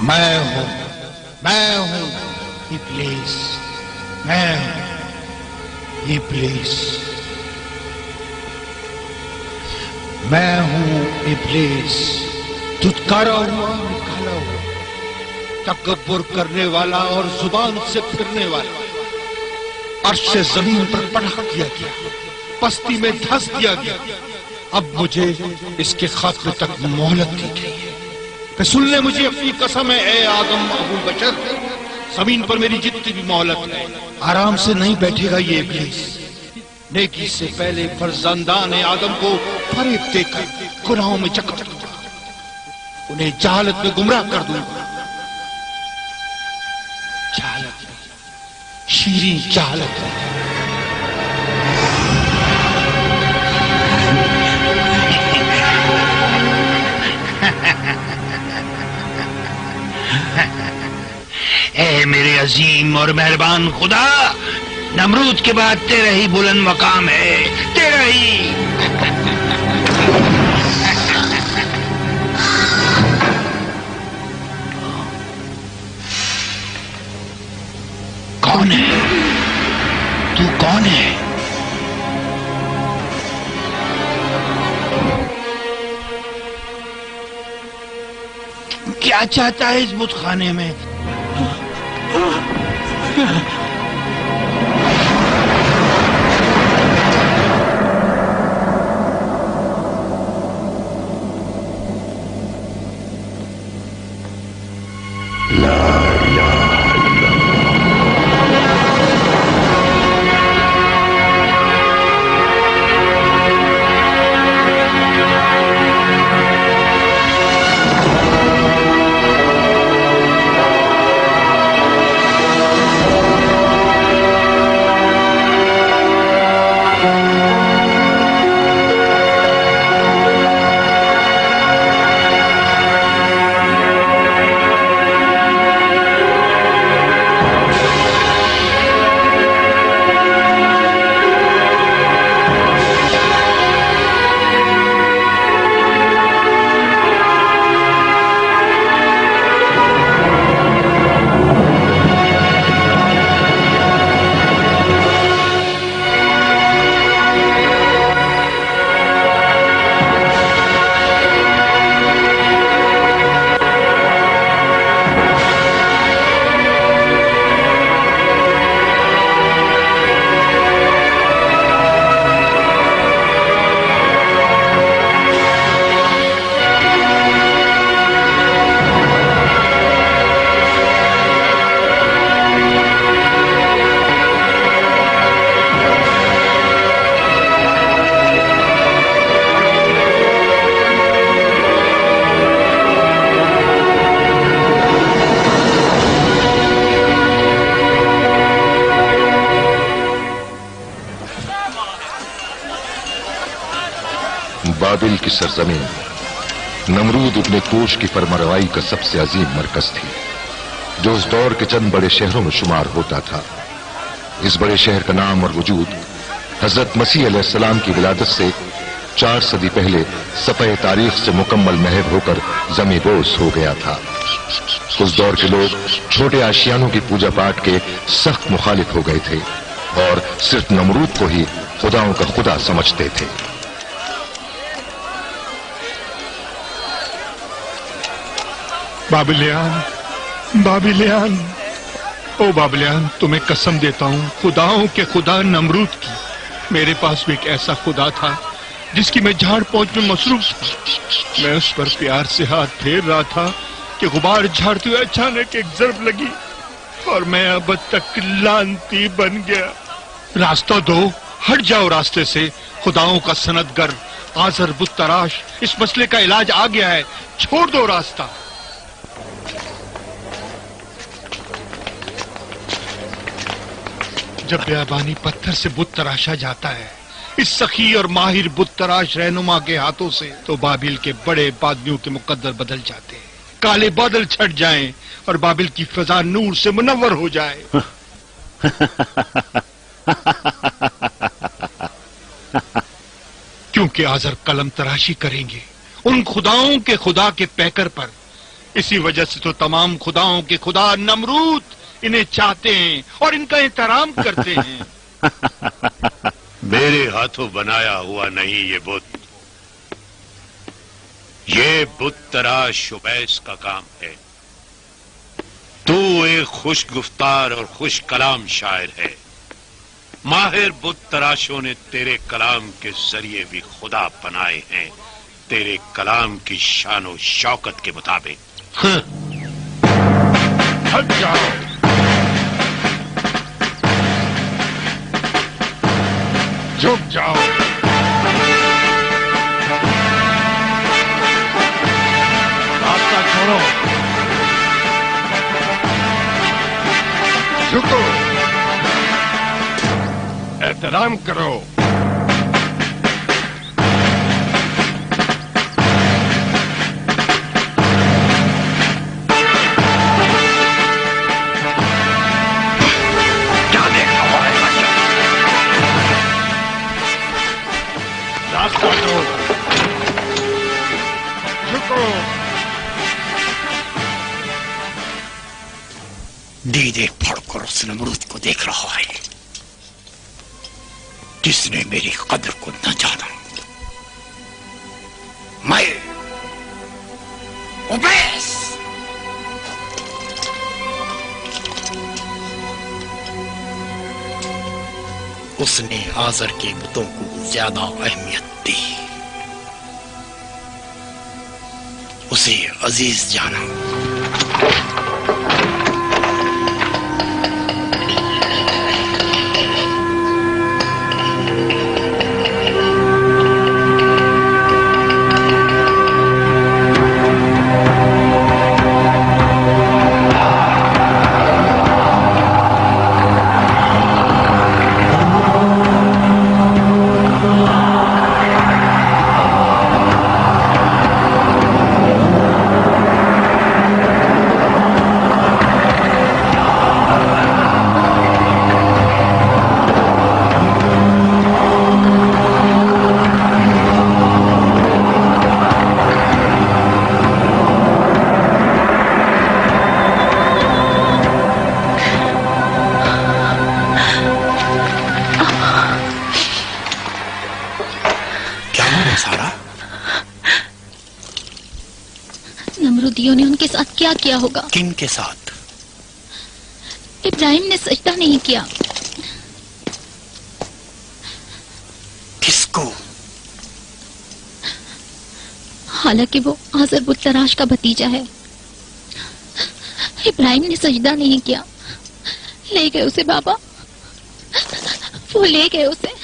میں ہوں ابلیس، میں ہوں ابلیس، میں ہوں ابلیس، دھتکارا ہوا نکالا ہوا، تکبر کرنے والا اور زبان سے پھرنے والا، عرش سے زمین پر پٹک دیا گیا، پستی میں دھس دیا گیا۔ اب مجھے اس کے خاتمے تک مہلت دی گئی ہے۔ کہ سن لے مجھے اپنی قسم ہے اے آدم ابو بشر، زمین پر میری جتنی بھی مہلت ہے آرام سے نہیں بیٹھے گا یہ ابلیس۔ نیکی سے پہلے فرزندان آدم کو فریب دے کر گناہوں میں جکڑ دوں گا، انہیں جہالت میں گمراہ کر دوں گا، جہالت میں، شیریں جہالت میں۔ اے میرے عظیم اور مہربان خدا، نمرود کے بعد تیرا ہی بلند مقام ہے، تیرا ہی۔ کون ہے تو؟ کون ہے؟ کیا چاہتا ہے اس بت خانے میں؟ بابل کی سرزمین نمرود ابن کوش کی فرمانروائی کا سب سے عظیم مرکز تھی، جو اس دور کے چند بڑے شہروں میں شمار ہوتا تھا۔ اس بڑے شہر کا نام اور وجود حضرت مسیح علیہ السلام کی ولادت سے 4 صدی پہلے صفحہ تاریخ سے مکمل محو ہو کر زمیں بوس ہو گیا تھا۔ اس دور کے لوگ چھوٹے آشیانوں کی پوجا پاٹ کے سخت مخالف ہو گئے تھے اور صرف نمرود کو ہی خداؤں کا خدا سمجھتے تھے۔ بابلیان، او بابلیان، تمہیں قسم دیتا ہوں خداؤں کے خدا نمرود کی، میرے پاس بھی ایک ایسا خدا تھا جس کی میں جھاڑ پوچھ میں مصروف تھا۔ میں اس پر پیار سے ہاتھ پھیر رہا تھا کہ غبار جھاڑتے ہوئے اچانک ایک ضرب لگی اور میں اب تک لعنتی بن گیا۔ راستہ دو، ہٹ جاؤ راستے سے، خداؤں کا سندگر آزر بت تراش، اس مسئلے کا علاج آ گیا ہے، چھوڑ دو راستہ۔ جب بیابانی پتھر سے بت تراشا جاتا ہے اس سخی اور ماہر بت تراش رہنما کے ہاتھوں سے، تو بابل کے بڑے بادیوں کے مقدر بدل جاتے ہیں، کالے بادل چھٹ جائیں اور بابل کی فضا نور سے منور ہو جائے۔ کیونکہ آزر قلم تراشی کریں گے ان خداؤں کے خدا کے پیکر پر इसी वजह से तो तमाम खुदाओं के खुदा नमरूद इन्हें चाहते हैं और इनका एहतराम करते हैं। मेरे हाथों बनाया हुआ नहीं ये बुत, ये बुत तराश उबैस का काम है। तू एक खुश गुफ्तार और खुश कलाम शायर है। माहिर बुत तराशों ने तेरे कलाम के जरिए भी खुदा बनाए हैं, तेरे कलाम की शान और शौकत के मुताबिक। हट जाओ। झुक जाओ। रास्ता छोड़ो। झुको। एहतराम करो। रास्ता दो। झुको। दीदे पढ़कर उस नमरूद को देख रहा है जिसने मेरी कदर को न जाना। मैं उबैस उसने आज़र के बुतों को ज्यादा अहमियत दी, उसे अजीज जाना। नमरूदियों ने उनके साथ क्या किया होगा? किन के साथ? इब्राहिम ने सजदा नहीं किया। किसको? हालांकि वो आज़र बुत तराश का भतीजा है। इब्राहिम ने सजदा नहीं किया। ले गए उसे बाबा, वो ले गए उसे।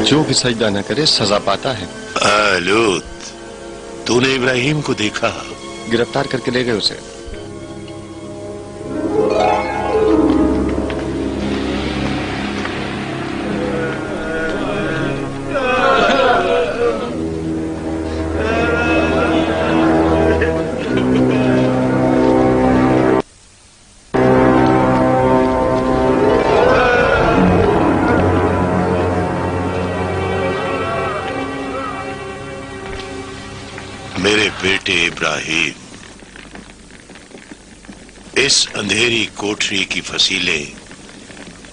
जो भी सजदा न करे सजा पाता है। लूत, तूने इब्राहिम को देखा? गिरफ्तार करके ले गए उसे। मेरे बेटे इब्राहिम, इस अंधेरी कोठरी की फसीलें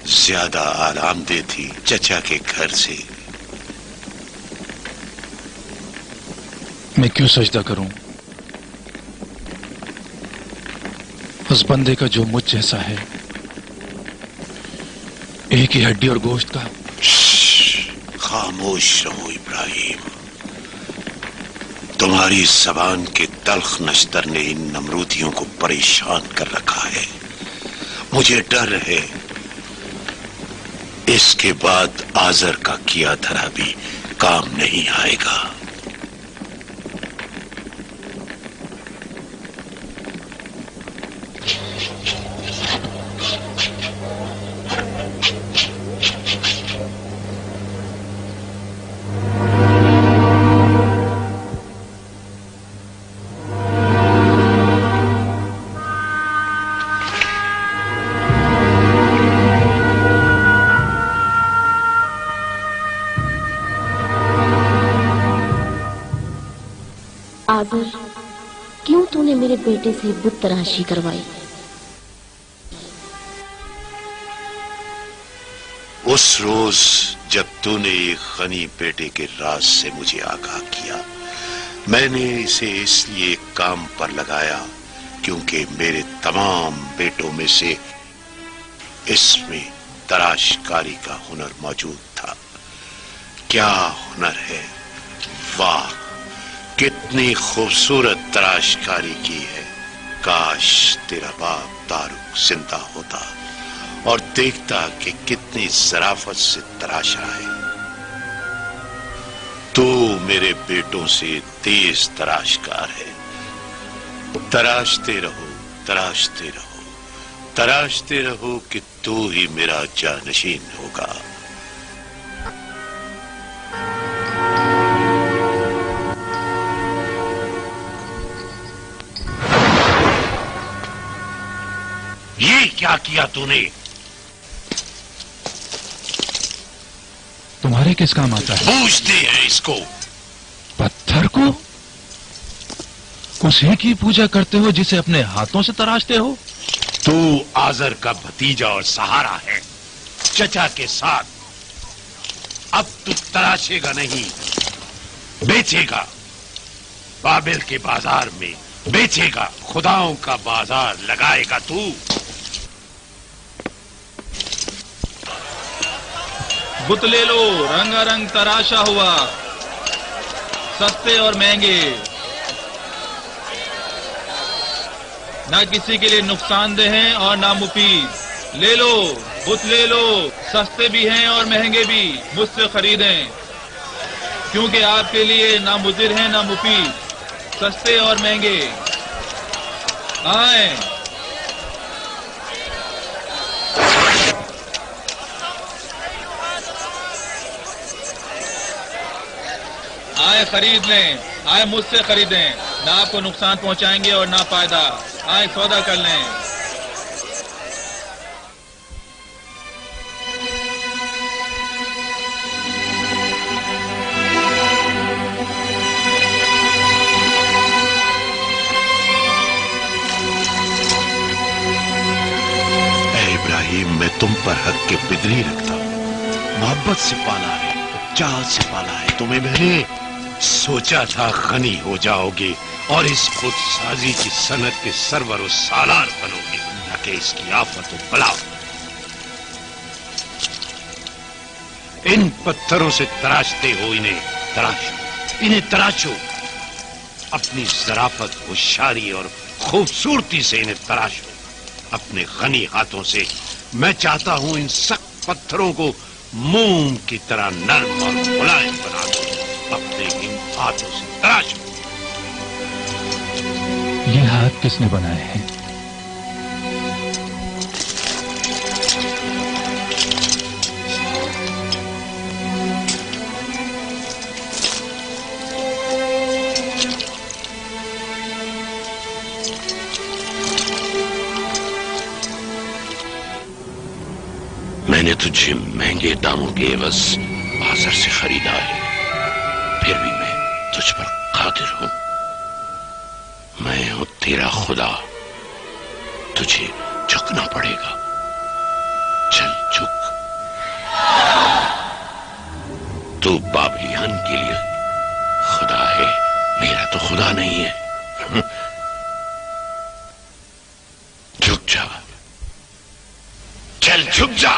ज्यादा आरामदेह थी चचा के घर से। मैं क्यों सजदा करूं उस बंदे का जो मुझ जैसा है, एक ही हड्डी और गोश्त का। खामोश रहो इब्राहिम, तुम्हारी जबान के तल्ख नश्तर ने इन नमरूदियों को परेशान कर रखा है। मुझे डर है इसके बाद आज़र का किया धरा भी काम नहीं आएगा। आदर, क्यों तूने मेरे बेटे से बुत तराशी करवाई? उस रोज जब तूने एक गनी बेटे के राज से मुझे आगाह किया, मैंने इसे इसलिए काम पर लगाया क्योंकि मेरे तमाम बेटों में से इसमें तराशकारी का हुनर मौजूद था। क्या हुनर है! वाह, कितनी खूबसूरत तराशकारी की है। काश तेरा बाप तारुक जिंदा होता और देखता कि कितनी ज़राफत से तराशा है। तू मेरे बेटों से तेज तराशकार है। तराशते रहो, तराशते रहो, तराशते रहो कि तू ही मेरा जानशीन होगा। ये क्या किया तूने? तुम्हारे किस काम आता है? पूछते हैं इसको। पत्थर को? उसी की पूजा करते हो जिसे अपने हाथों से तराशते हो? तू आजर का भतीजा और सहारा है, चचा के साथ। अब तू तराशेगा नहीं, बेचेगा। बाबिल के बाजार में बेचेगा, खुदाओं का बाजार लगाएगा तू। बुत ले लो, रंगारंग तराशा हुआ, सस्ते और महंगे, ना किसी के लिए नुकसानदेह हैं और ना मुफीद। ले लो, बुत ले लो, सस्ते भी हैं और महंगे भी, मुझसे खरीदें, क्योंकि आपके लिए ना मुजिर हैं ना मुफीद, सस्ते और महंगे। आए, आए खरीद लें, आए मुझसे खरीदें, ना आपको नुकसान पहुंचाएंगे और ना फायदा। आए सौदा कर लें। ऐ इब्राहिम, मैं तुम पर हक के बिदरी रखता हूं। मोहब्बत से पाला है, चाह से पाला है। तुम्हें मैंने सोचा था गनी हो जाओगे और इस खुद साजी की सनत के सरवर और सालार बनोगे, न कि इसकी आफत और बला। इन पत्थरों से तराशते हो, इन्हें तराशो, इन्हें तराशो। अपनी ज़राफत, होशियारी और खूबसूरती से इन्हें तराशो। अपने गनी हाथों से मैं चाहता हूं इन सख्त पत्थरों को मोम की तरह नरम और मुलायम बना दो। अपने इन हाथों से तराशो। ये हाथ किसने बनाए हैं? मैंने तुझे महंगे दामों के एवज बाजार से खरीदा है, फिर भी मैं तुझ पर कादिर हूं। मैं हूं तेरा खुदा, तुझे झुकना पड़ेगा। चल झुक। तू बाबिलियान के लिए खुदा है, मेरा तो खुदा नहीं है। झुक जा, चल झुक जा।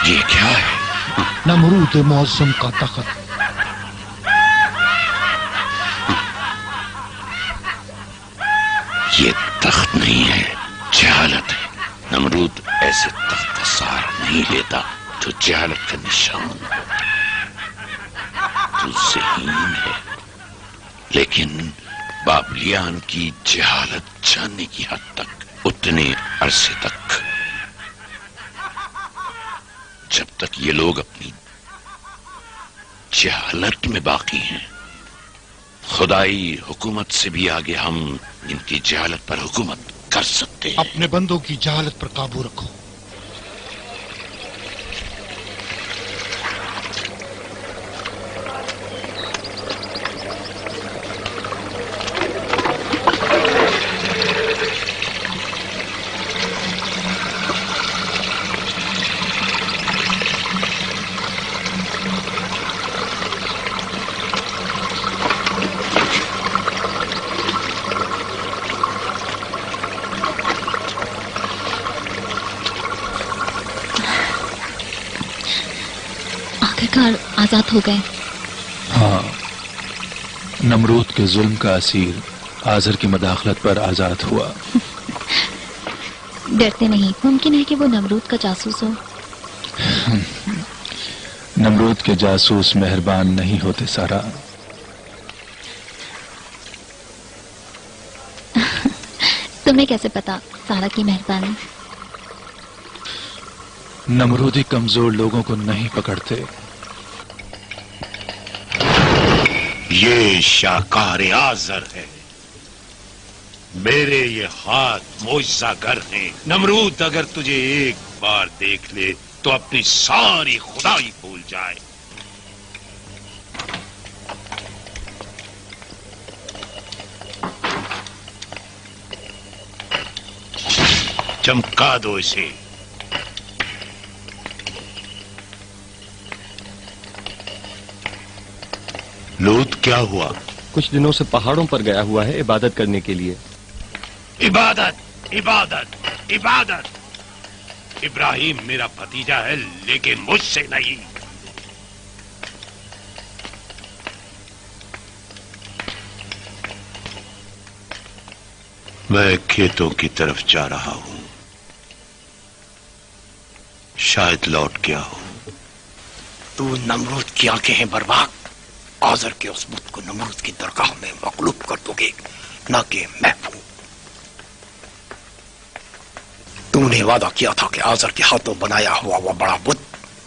ये क्या है? नमरूद मौसम का तख्त। ये तख्त नहीं है, जहालत है। नमरूद ऐसे तख्त का सहारा नहीं लेता जो जहालत का निशान हो। तू ज़हीन लेकिन बाबलियान की जहालत जानने की हद तक, उतने अरसे तक, जब तक ये लोग अपनी जहालत में बाकी हैं, खुदाई हुकूमत से भी आगे हम इनकी जहालत पर हुकूमत कर सकते हैं। अपने बंदों की जहालत पर काबू रखो। आजाद हो गए। हाँ, नमरूद के जुल्म का असीर आजर की मदाखलत पर आजाद हुआ। डरते नहीं? मुमकिन है कि वो नमरूद का जासूस हो। नमरूद के जासूस मेहरबान नहीं होते सारा। तुम्हें कैसे पता सारा की मेहरबानी? नमरूदी कमजोर लोगों को नहीं पकड़ते। ये शाहकार आजर है, मेरे ये हाथ मोइज़ागर हैं। नमरूद अगर तुझे एक बार देख ले तो अपनी सारी खुदाई भूल जाए। चमका दो इसे। लूत क्या हुआ? कुछ दिनों से पहाड़ों पर गया हुआ है इबादत करने के लिए। इबादत, इबादत, इबादत। इब्राहिम मेरा भतीजा है लेकिन मुझसे नहीं। मैं खेतों की तरफ जा रहा हूं, शायद लौट गया हूं। तू नमरूद की आंखें हैं बर्बाद। आजर के उस बुत को नमरूद की दरगाह में मकलूब कर दोगे, ना कि महफूज। तूने वादा किया था कि आजर के हाथों बनाया हुआ वह बड़ा बुत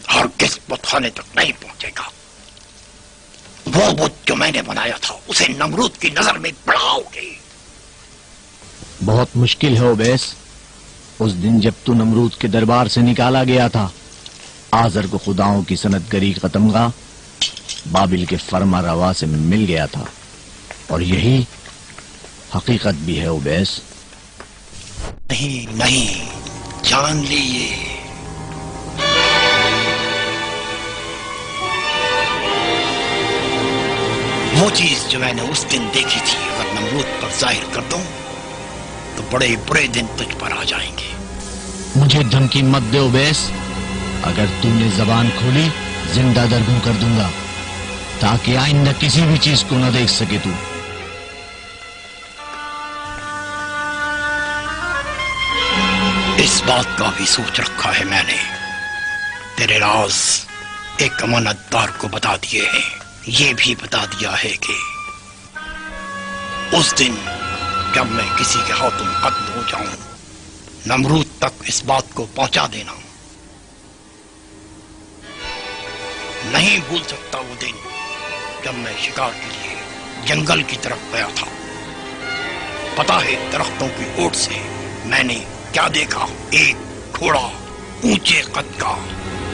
हरगिज़ बुतखाने तक नहीं पहुंचेगा। वो बुत जो मैंने बनाया था उसे नमरूद की नजर में बढ़ाओगे। बहुत मुश्किल है उबैस। उस दिन जब तू नमरूद के दरबार से निकाला गया था, आजर को खुदाओं की सनतगरी का तमगा बाबिल के फरमा रवा से मिल गया था, और यही हकीकत भी है उबैस। नहीं नहीं, जान लीजिए, वो चीज जो मैंने उस दिन देखी थी अगर नमरूद पर जाहिर कर दूं तो बड़े बुरे दिन तुझ पर आ जाएंगे। मुझे धमकी मत दे उबैस। अगर तूने जबान खोली जिंदा दरगूं कर दूंगा, ताकि आइंदा किसी भी चीज को न देख सके तू। इस बात का भी सोच रखा है मैंने। तेरे राज एक अमानतदार को बता दिए हैं। ये भी बता दिया है कि उस दिन जब मैं किसी के हाथों कत्ल हो जाऊं, नमरूद तक इस बात को पहुंचा देना। नहीं भूल सकता वो दिन जब मैं शिकार के लिए जंगल की तरफ गया था। पता है दरख्तों की ओट से मैंने क्या देखा? एक घोड़ा ऊंचे कद का।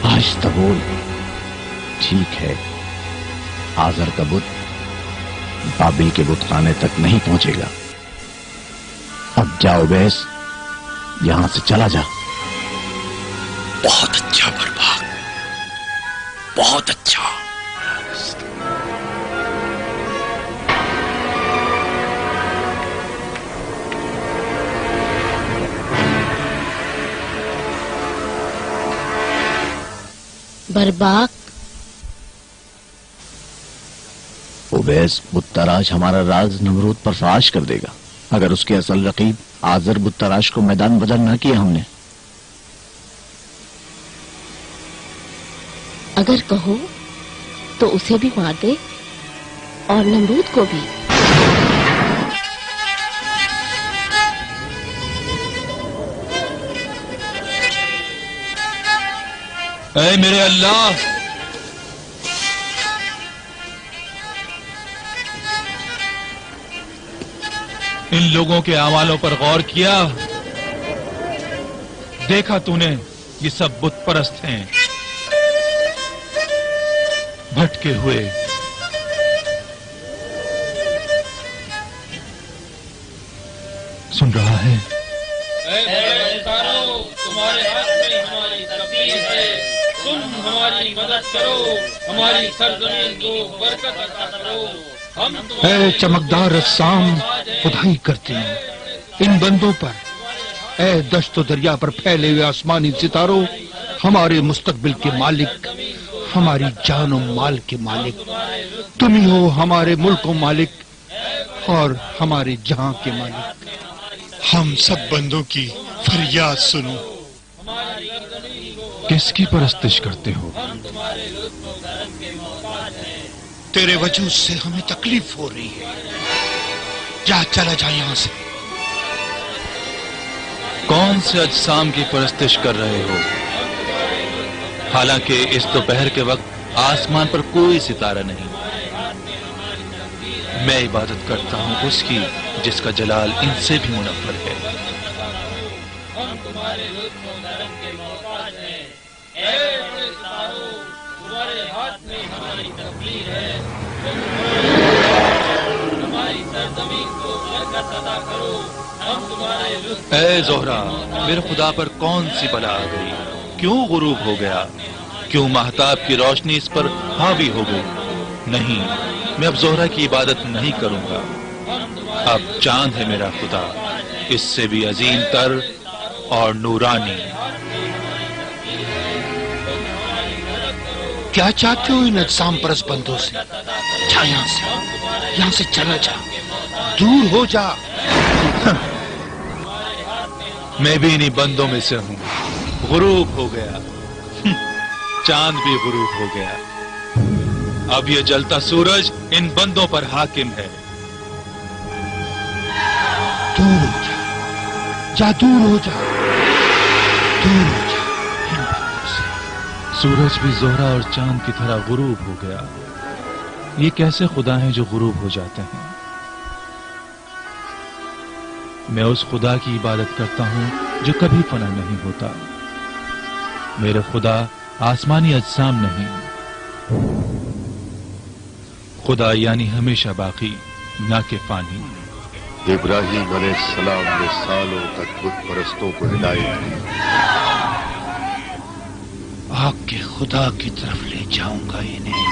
आज तो बोल। ठीक है, आजर का बुत बाबिल के बुतखाने तक नहीं पहुंचेगा। अब जाओ बैस, यहां से चला जा। बहुत अच्छा बर्बाद, बहुत अच्छा। बर्बाक, उबैस बुत-तराश हमारा राज नमरूद पर फाश कर देगा अगर उसके असल रकीब आजर बुत-तराश को मैदान बदल न किया हमने। अगर कहो तो उसे भी मार दे और नमरूद को भी। اے میرے اللہ، ان لوگوں کے اعمالوں پر غور کیا، دیکھا تو نے یہ سب بت پرست ہیں، بھٹکے ہوئے، سن رہا ہے؟ تمہارے ہاتھ میں ہماری تقدیر ہے، تم ہماری مدد کرو، ہماری سرزمین کو برکت عطا کرو۔ ہم اے چمکدار اجسام خدائی کرتے ہیں ان بندوں پر، اے دشت و دریا پر پھیلے ہوئے آسمانی ستاروں، ہمارے مستقبل کے مالک، ہماری جان و مال کے مالک تم ہی ہو، ہمارے ملک و مالک اور ہمارے جہاں کے مالک۔ ہم سب بندوں کی فریاد سنو۔ کس کی پرستش کرتے ہو؟ تیرے وجود سے ہمیں تکلیف ہو رہی ہے، جا چلا جا یہاں سے۔ کون سے اجسام کی پرستش کر رہے ہو؟ حالانکہ اس دوپہر کے وقت آسمان پر کوئی ستارہ نہیں۔ میں عبادت کرتا ہوں اس کی جس کا جلال ان سے بھی منور ہے۔ ہم تمہارے لطف و کرم کے محتاج ہیں، اے بڑے ستاروں، تمہارے ہاتھ میں ہماری تقدیر ہے، ہماری سرزمین کو برکت عطا کرو۔ ہم تمہارے لطف اے زہرا، میرے خدا پر کون سی بلا آ گئی؟ کیوں غروب ہو گیا؟ کیوں مہتاب کی روشنی اس پر حاوی ہو گئی؟ نہیں، میں اب زہرا کی عبادت نہیں کروں گا۔ اب چاند ہے میرا خدا، اس سے بھی عظیم تر اور نورانی۔ کیا چاہتے ہو ان اجسام پرست بندوں سے؟ جا یہاں سے چلا جا، دور ہو جا۔ میں بھی انہی بندوں میں سے ہوں۔ غروب ہو گیا، چاند بھی غروب ہو گیا، اب یہ جلتا سورج ان بندوں پر حاکم ہے۔ دور ہو جا، جا دور ہو جا، دور ہو جا ان بندوں سے۔ سورج بھی زہرا اور چاند کی طرح غروب ہو گیا۔ یہ کیسے خدا ہیں جو غروب ہو جاتے ہیں؟ میں اس خدا کی عبادت کرتا ہوں جو کبھی فنا نہیں ہوتا۔ میرے خدا آسمانی اجسام نہیں، خدا یعنی ہمیشہ باقی، نہ کہ فانی۔ ابراہیم علیہ السلام نے سالوں تک بت پرستوں کو ہدایت دی۔ آگ کے خدا کی طرف لے جاؤں گا انہیں۔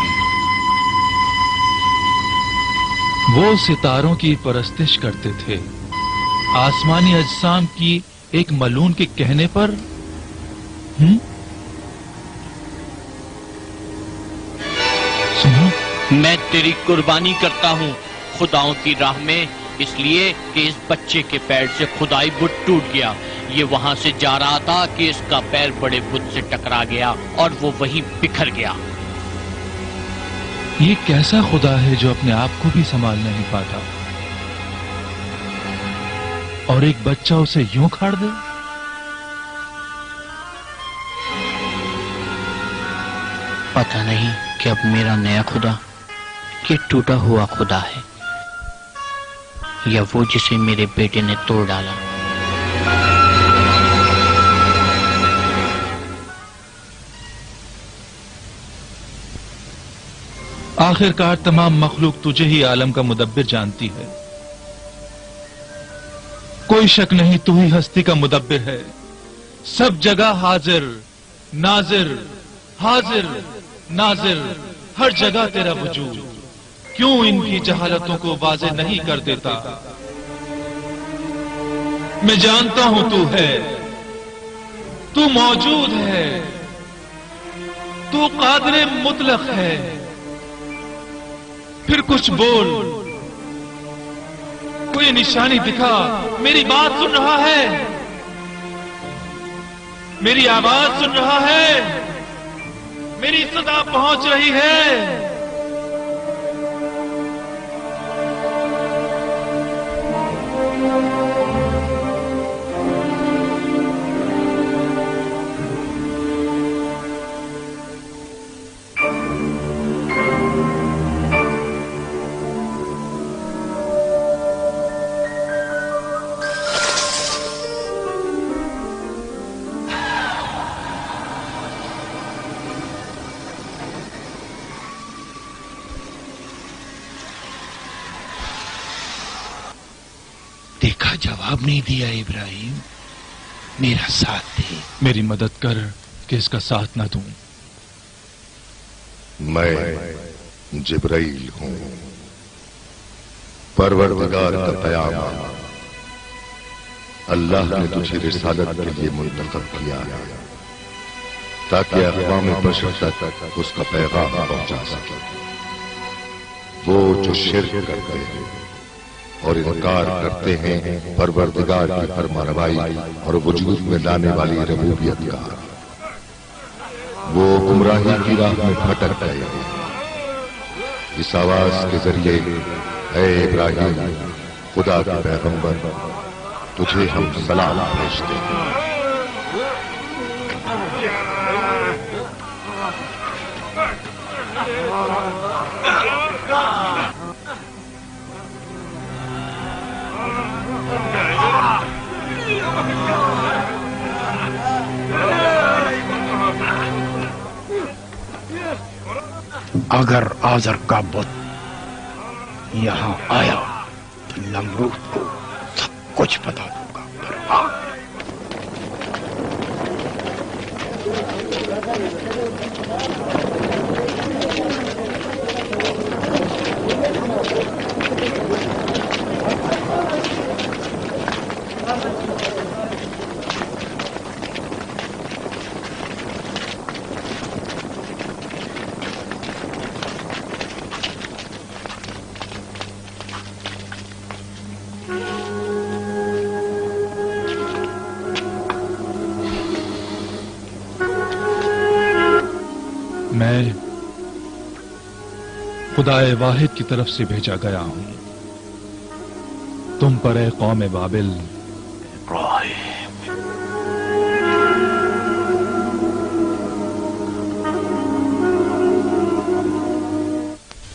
وہ ستاروں کی پرستش کرتے تھے، آسمانی اجسام کی ایک ملعون کے کہنے پر۔ سنو، میں تیری قربانی کرتا ہوں خداؤں کی راہ میں، اس لیے کہ اس بچے کے پیر سے خدائی بت ٹوٹ گیا۔ یہ وہاں سے جا رہا تھا کہ اس کا پیر بڑے بت سے ٹکرا گیا اور وہ وہیں بکھر گیا۔ یہ کیسا خدا ہے جو اپنے آپ کو بھی سنبھال نہیں پاتا اور ایک بچہ اسے یوں کھاڑ دے؟ پتہ نہیں کہ اب میرا نیا خدا یہ ٹوٹا ہوا خدا ہے یا وہ جسے میرے بیٹے نے توڑ ڈالا۔ آخرکار تمام مخلوق تجھے ہی عالم کا مدبر جانتی ہے۔ کوئی شک نہیں تو ہی ہستی کا مدبر ہے، سب جگہ حاضر ناظر، حاضر ناظر، ہر جگہ تیرا وجود۔ کیوں ان کی جہالتوں کو واضح نہیں کر دیتا؟ میں جانتا ہوں تو ہے، تو موجود ہے، تو قادر مطلق ہے۔ پھر کچھ بول، کوئی نشانی دکھا۔ میری بات سن رہا ہے؟ میری آواز سن رہا ہے؟ میری صدا پہنچ رہی ہے؟ जवाब नहीं दिया इब्राहिम? मेरा साथ दे। मेरी मदद कर कि इसका साथ न दूं। मैं जिब्राइल हूं, परवरदिगार का पैगाम अल्लाह ने तुझे रिसालत के लिए मुंतखब किया है ताकि अक़वाम बशर तक उसका पैगाम पहुंचा सके। वो जो शिर्क करते हैं और इनकार करते हैं परवरदिगार की फरमारवाई और वजूद में लाने वाली रबूबियत का, वो गुमराही की राह में भटक गए हैं। इस आवाज के जरिए ऐ इब्राहिम, खुदा के पैगंबर, तुझे हम सलाम भेजते हैं। अगर आजर का बुत यहाँ आया तो नमरूद को सब कुछ बता दूंगा। मैं खुदाए वाहिद की तरफ से भेजा गया हूं तुम पर, ए कौम बाबिल।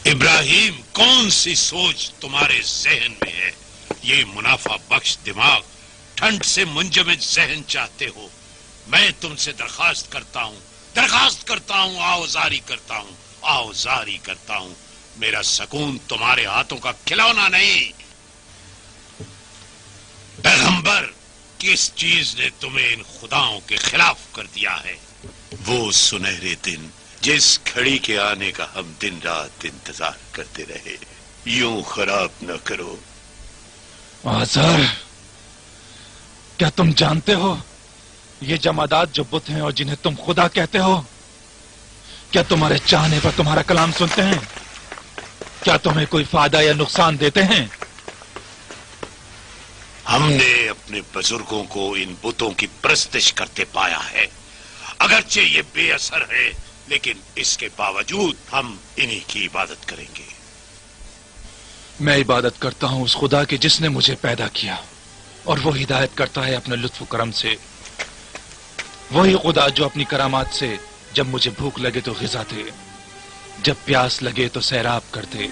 इब्राहिम, कौन सी सोच तुम्हारे जहन में है? ये मुनाफा बख्श दिमाग, ठंड से मुंजमद जहन चाहते हो? मैं तुमसे दरखास्त करता हूं, आओजारी करता हूं। मेरा सकून तुम्हारे हाथों का खिलौना नहीं। पैगंबर, किस चीज ने तुम्हें इन खुदाओं के खिलाफ कर दिया है? वो सुनहरे दिन जिस घड़ी के आने का हम दिन रात इंतजार करते रहे, यूं खराब न करो। आज़र, क्या तुम जानते हो ये जमादात जो बुत हैं और जिन्हें तुम खुदा कहते हो, क्या तुम्हारे चाहने पर तुम्हारा कलाम सुनते हैं? क्या तुम्हें कोई फायदा या नुकसान देते हैं? हमने अपने बुजुर्गों को इन बुतों की परस्तिश करते पाया है। अगरचे ये बेअसर है, लेकिन इसके बावजूद हम इन्हीं की इबादत करेंगे। मैं इबादत करता हूं उस खुदा की जिसने मुझे पैदा किया, और वो हिदायत करता है अपने लुत्फ करम से। वही खुदा जो अपनी करामात से जब मुझे भूख लगे तो ग़िज़ा दे, जब प्यास लगे तो सैराब कर दे,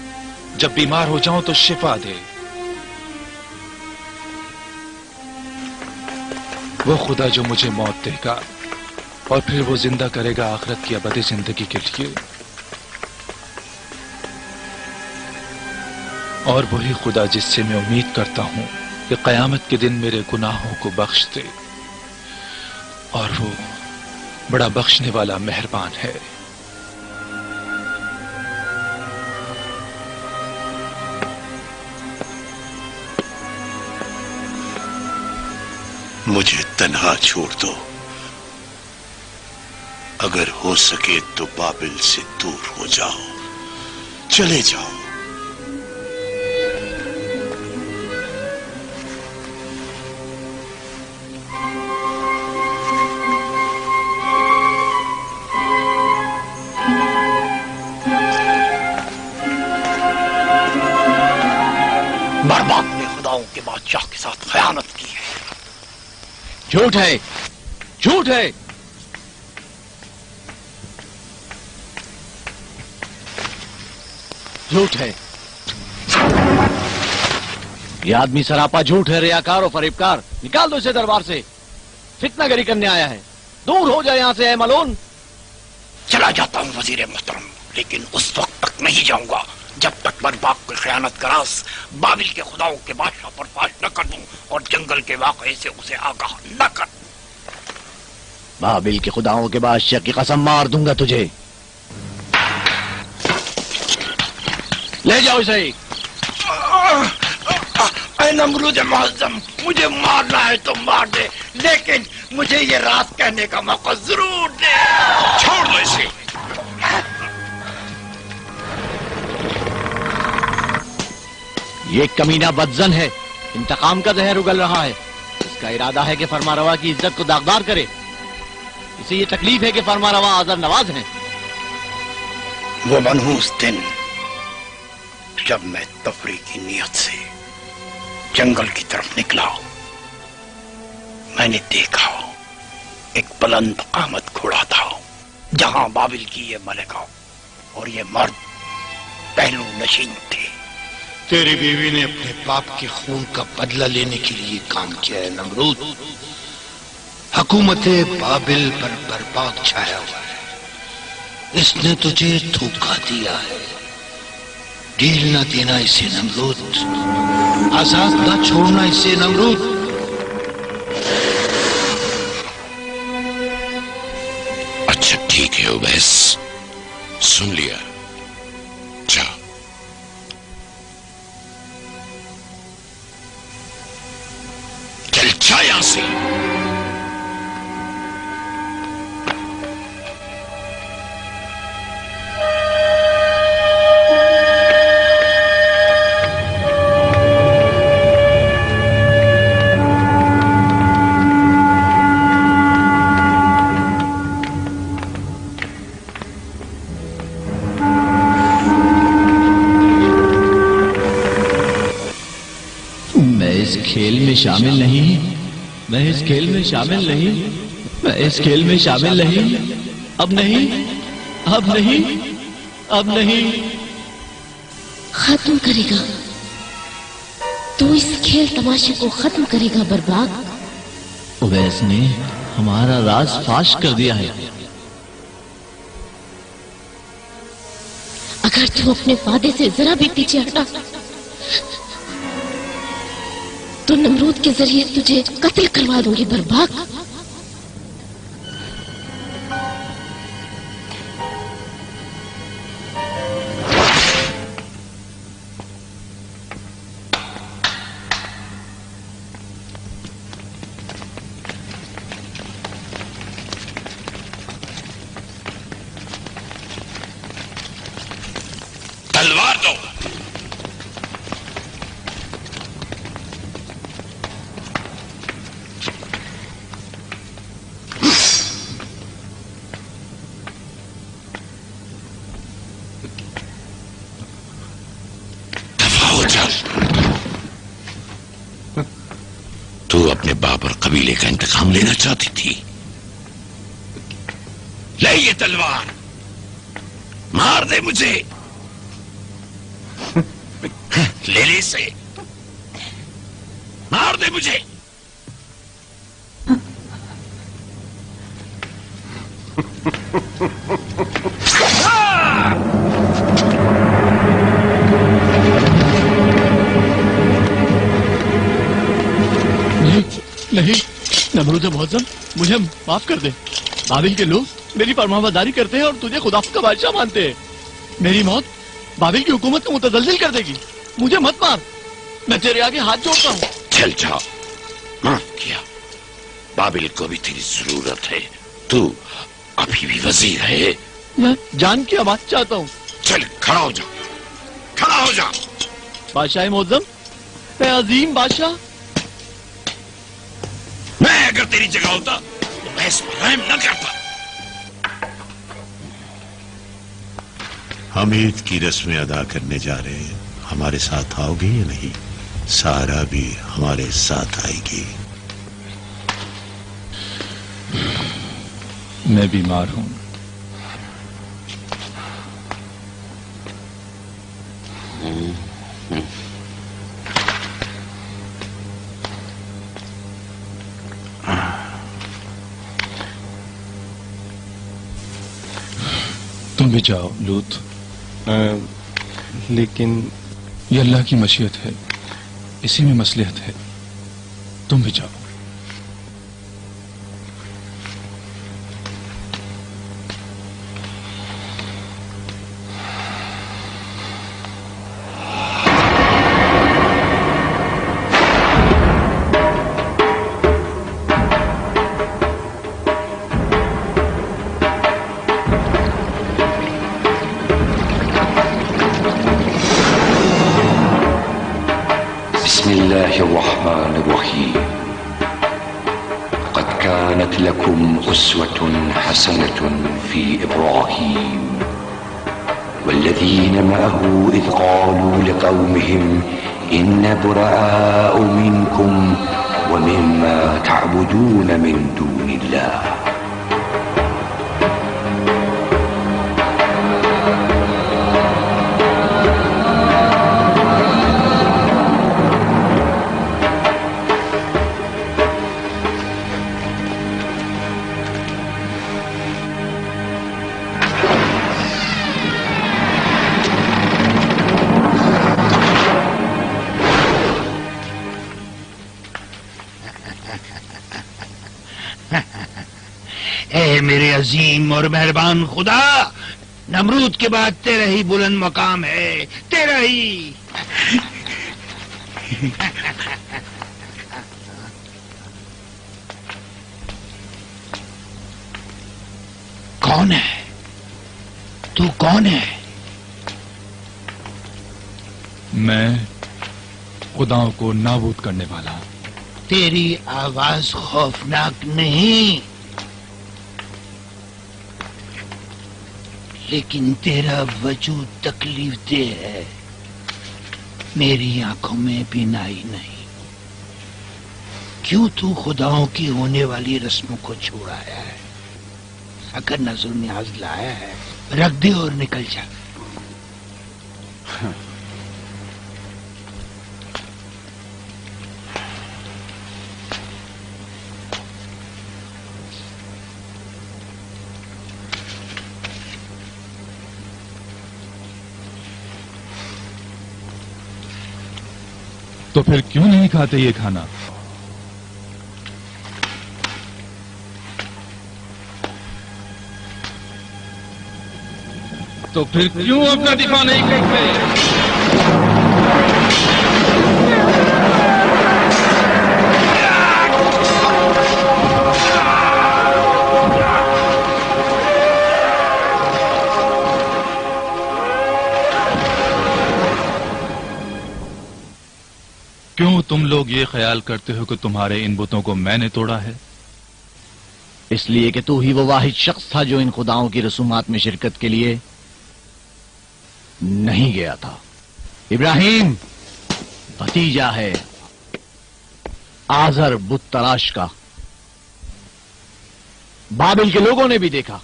जब बीमार हो जाऊं तो शिफा दे। वो खुदा जो मुझे मौत देगा और फिर वो जिंदा करेगा आखिरत की अबदी जिंदगी के लिए। और वही खुदा जिससे मैं उम्मीद करता हूं कि क़यामत के दिन मेरे गुनाहों को बख्श दे, और वो बड़ा बख्शने वाला मेहरबान है। मुझे तन्हा छोड़ दो, अगर हो सके तो बाबिल से दूर हो जाओ, चले जाओ। बर्बाद ने खुदाओं के बादशाह के साथ खयानत की है। झूठ है, झूठ है। झूठ है। ये आदमी सरापा झूठ है, रियाकार और फरेबकार। निकाल दो इसे दरबार से, फितनागरी करने आया है। दूर हो जाए यहां से, है मलोन। चला जाता हूं वजीर मोहतरम, लेकिन उस वक्त तक नहीं जाऊंगा जब तक बर्बाक की खयानत का राज बाबिल के खुदाओं के बादशाह पर फाश न कर दूं और जंगल के वाक़े से उसे आगाह न कर। बाबिल के खुदाओं के बादशाह की कसम मार दूंगा तुझे। ले जाओ इसे। ऐ नमरूद मुअज़्ज़म, मुझे मारना है तो मार दे, लेकिन मुझे ये रात कहने का मौका जरूर दे। छोड़ दो इसे। ये कमीना बदजन है, इंतकाम का जहर उगल रहा है। इसका इरादा है कि फरमारवा की इज्जत को दागदार करे। इसे ये तकलीफ है कि फरमारवा आज़र नवाज हैं। वो मनहूस दिन जब मैं तफरीह की नियत से जंगल की तरफ निकला, मैंने देखा एक बुलंद कामत घोड़ा था जहां बाबिल की ये मलिका और ये मर्द पहलू नशीन थे। तेरी बीवी ने अपने बाप के खून का बदला लेने के लिए काम किया है नमरूद। हुकूमत बाबिल पर बर्बाद छाया हुआ है। इसने तुझे धोखा दिया है। ढील न देना इसे नमरूद, आजाद न छोड़ना इसे नमरूद। अच्छा ठीक है उवैस, सुन लिया। जा। चल जा यहां से। खेल में शामिल नहीं, मैं इस खेल में शामिल नहीं, मैं इस खेल में शामिल नहीं, अब नहीं, अब नहीं, अब नहीं। खत्म करेगा तू इस खेल तमाशे को, खत्म करेगा बर्बाद। उवैस ने हमारा राज फाश कर दिया है। अगर तू अपने वादे से जरा भी पीछे हटा तो नमरूद के जरिए तुझे कत्ल करवा दूंगी बर्बाद। तलवार दो। तू अपने बाप और कबीले का इंतकाम लेना चाहती थी। ले ये तलवार, मार दे मुझे। ले ले इसे, मार दे मुझे। नहीं नमरूद मुअज़्ज़म, मुझे माफ कर दे। बाबिल के लोग मेरी फरमाबरदारी करते हैं और तुझे खुदा का बादशाह मानते हैं। मेरी मौत बाबिल की हुकूमत को मुतज़लज़िल कर देगी। मुझे मत मार, मैं तेरे आगे हाथ जोड़ता हूँ। चल जाओ, माफ किया। बाबिल को भी तेरी जरूरत है। तू अभी भी वजीर है। मैं जान की अमानत चाहता हूँ। चल खड़ा हो जा, खड़ा हो जा। बादशाह मुअज़्ज़म, मैं अजीम बादशाह। मैं अगर तेरी जगह होता तो मैं इस पर रहम न करता। हम ईद की रस्में अदा करने जा रहे हैं, हमारे साथ आओगे या नहीं? सारा भी हमारे साथ आएगी। मैं बीमार हूं। तुम भी जाओ लूत। لیکن یہ اللہ کی مشیت ہے، اسی میں مصلحت ہے، تم بھی جاؤ۔ بسم الله الرحمن الرحيم قد كانت لكم أسوة حسنة في إبراهيم والذين معه إذ قالوا لقومهم إنا براء منكم ومما تعبدون من دون الله اے میرے عظیم اور مہربان خدا، نمرود کے بعد تیرا ہی بلند مقام ہے، تیرا ہی۔ کون ہے تو؟ کون ہے؟ میں خداؤں کو نابود کرنے والا ہوں۔ تیری آواز خوفناک نہیں، لیکن تیرا وجود تکلیف دہ ہے۔ میری آنکھوں میں بینائی نہیں۔ کیوں تو خداؤں کی ہونے والی رسموں کو چھوڑایا ہے؟ اگر نظر نیاز لایا ہے رکھ دے اور نکل جا۔ تو پھر کیوں نہیں کھاتے یہ کھانا؟ تو پھر کیوں اپنا دفاع نہیں کرتے؟ کیوں تم لوگ یہ خیال کرتے ہو کہ تمہارے ان بتوں کو میں نے توڑا ہے؟ اس لیے کہ تو ہی وہ واحد شخص تھا جو ان خداؤں کی رسومات میں شرکت کے لیے نہیں گیا تھا۔ ابراہیم بھتیجا ہے آزر بت تراش کا۔ بابل کے لوگوں نے بھی دیکھا۔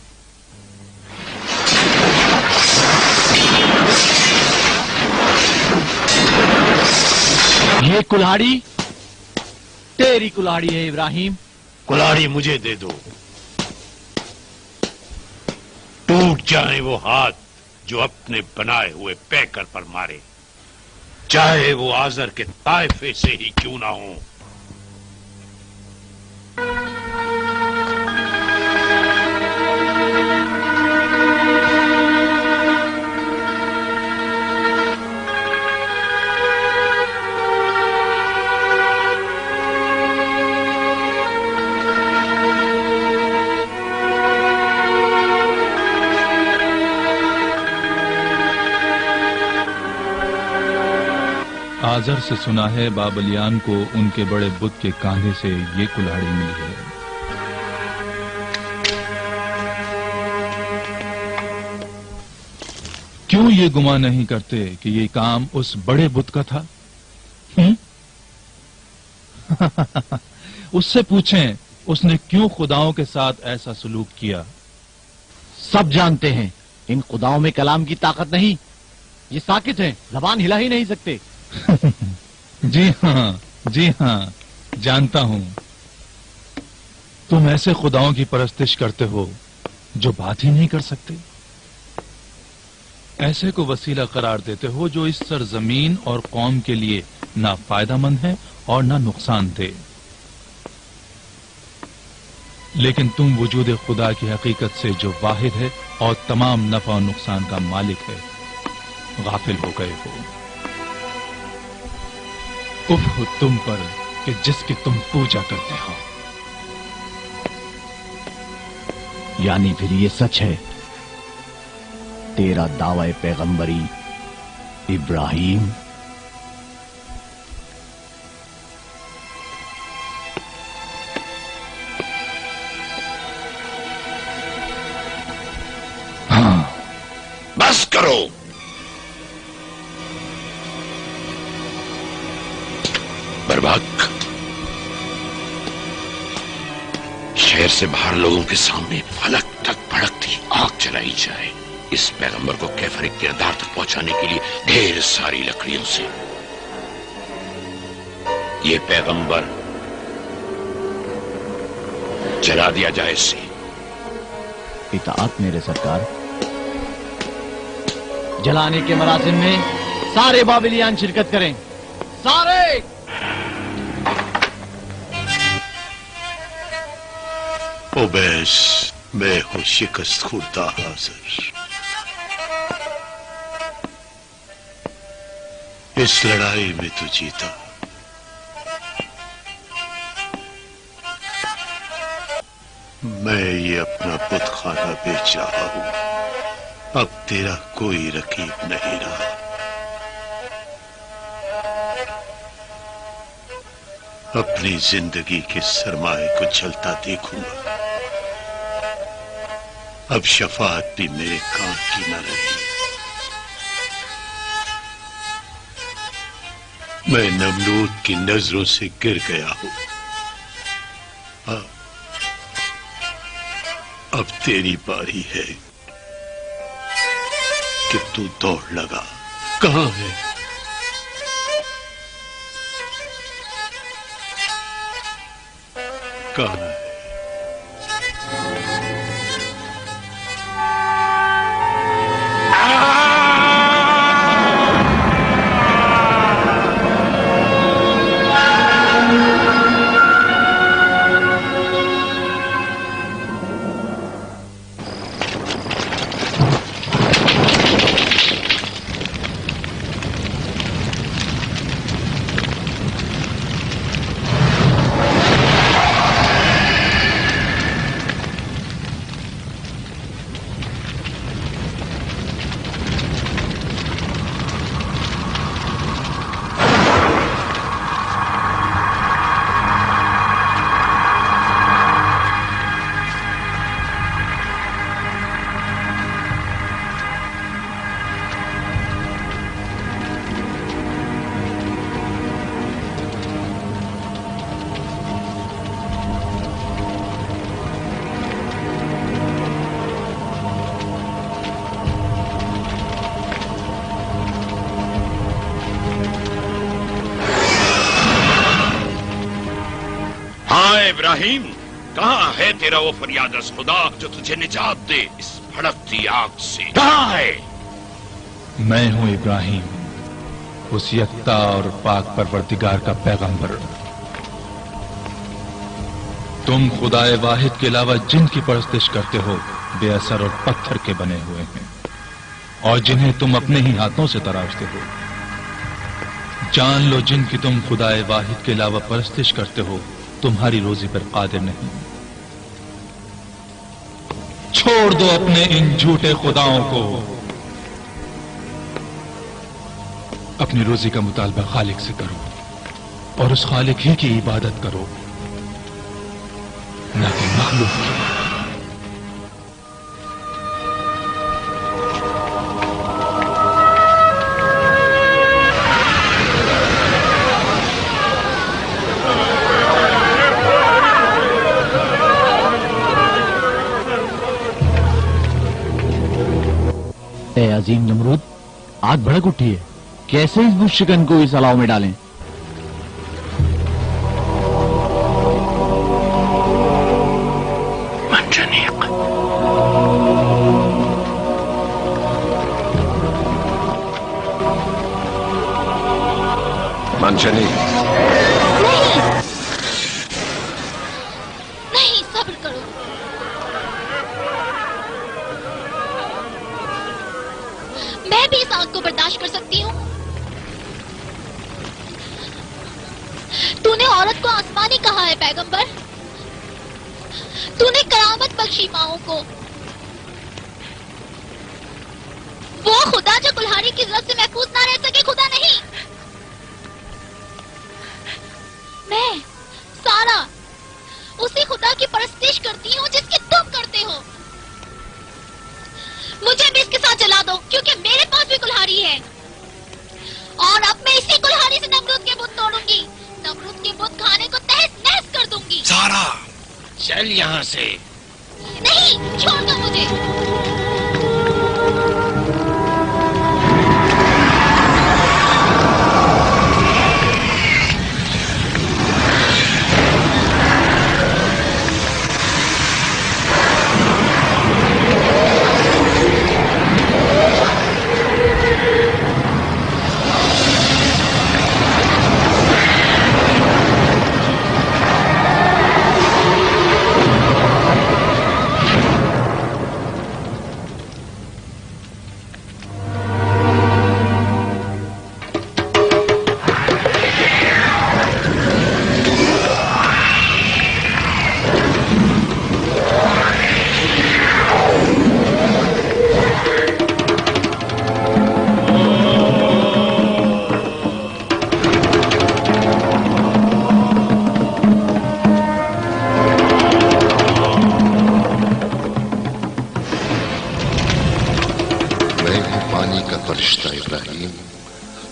یہ کلاڑی تیری کلاڑی ہے ابراہیم۔ کلاڑی مجھے دے دو، ٹوٹ جائیں وہ ہاتھ جو اپنے بنائے ہوئے پیکر پر مارے، چاہے وہ آزر کے طائفے سے ہی کیوں نہ ہوں۔ آزر سے سنا ہے بابلیان کو ان کے بڑے بت کے کاندھے سے یہ کلاڑی ملی ہے۔ کیوں یہ گمان نہیں کرتے کہ یہ کام اس بڑے بت کا تھا؟ اس سے پوچھیں اس نے کیوں خداؤں کے ساتھ ایسا سلوک کیا؟ سب جانتے ہیں ان خداؤں میں کلام کی طاقت نہیں، یہ ساکت ہیں، زبان ہلا ہی نہیں سکتے۔ جی ہاں جانتا ہوں۔ تم ایسے خداؤں کی پرستش کرتے ہو جو بات ہی نہیں کر سکتے۔ ایسے کو وسیلہ قرار دیتے ہو جو اس سرزمین اور قوم کے لیے نہ فائدہ مند ہے اور نہ نقصان دہ، لیکن تم وجود خدا کی حقیقت سے جو واحد ہے اور تمام نفع و نقصان کا مالک ہے غافل ہو گئے ہو۔ اف ہو تم پر کہ جس کی تم پوجا کرتے ہو۔ یعنی پھر یہ سچ ہے، تیرا دعوی پیغمبری ابراہیم بس کرو، برباک شہر سے باہر لوگوں کے سامنے فلک تک بھڑکتی آگ جلائی جائے، اس پیغمبر کو کیفر کردار تک پہنچانے کے لیے ڈھیر ساری لکڑیوں سے یہ پیغمبر جلا دیا جائے اسے۔ اطاعت میرے سرکار۔ جلانے کے مراسم میں سارے بابلیان شرکت کریں، سارے۔ اوبیس، میں ہوں شکست خوردہ حاضر، اس لڑائی میں تو جیتا، میں یہ اپنا بت خانہ بیچ رہا ہوں، اب تیرا کوئی رقیب نہیں رہا۔ اپنی زندگی کے سرمایے کو جلتا دیکھوں گا، اب شفاعت بھی میرے کام کی نہ رہی۔ میں نمرود کی نظروں سے گر گیا ہوں، اب تیری باری ہے کہ تو دوڑ لگا۔ کہاں ہے؟ کہاں ہے؟ ابراہیم، کہاں ہے تیرا وہ فریاد از خدا جو تجھے نجات دے اس بھڑکتی آگ سے؟ کہاں ہے؟ میں ہوں ابراہیم، اس یکتا اور پاک پروردگار کا پیغمبر۔ تم خدا واحد کے علاوہ جن کی پرستش کرتے ہو بے اثر اور پتھر کے بنے ہوئے ہیں، اور جنہیں تم اپنے ہی ہاتھوں سے تراشتے ہو۔ جان لو جن کی تم خدا واحد کے علاوہ پرستش کرتے ہو تمہاری روزی پر قادر نہیں۔ چھوڑ دو اپنے ان جھوٹے خداؤں کو، اپنی روزی کا مطالبہ خالق سے کرو اور اس خالق ہی کی عبادت کرو، نہ کہ مخلوق کی۔ اے عظیم نمرود، آگ بھڑک اٹھی ہے، کیسے اس بت شکن کو اس الاؤ میں ڈالیں؟ मंशनी, नहीं, सब्र करो। मैं भी इस आग को बर्दाश्त कर सकती हूँ। तूने औरत को आसमानी कहा है पैगंबर। तूने करामत बख्शी माओं को। वो खुदा जो कुल्हाड़ी की जद से महफूज ना रह सके खुदा नहीं। मैं सारा उसी खुदा की परस्तिश करती हूँ जिसकी तुम करते हो। मुझे भी इसके साथ जला दो, क्योंकि मेरे पास भी कुल्हाड़ी है। और अब मैं इसी कुल्हाड़ी से नमरूद के बुत तोड़ूंगी। नमरूद के बुत खाने को तहस नहस कर दूंगी। सारा, चल यहाँ से। नहीं, छोड़ दो मुझे।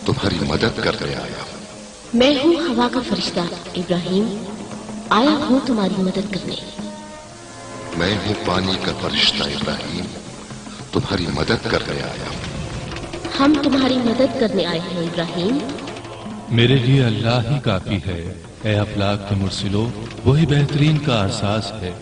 तुम्हारी मदद करने आया हूं। मैं हूँ हवा का फरिश्ता इब्राहिम, आया हूँ तुम्हारी मदद करने। मैं हूँ पानी का फरिश्ता इब्राहिम, तुम्हारी मदद करने आया हूं। हम तुम्हारी मदद करने आए हैं इब्राहिम। मेरे लिए अल्लाह ही काफी है। ए अफलाक के मुर्सिलो, वही बेहतरीन का एहसास है।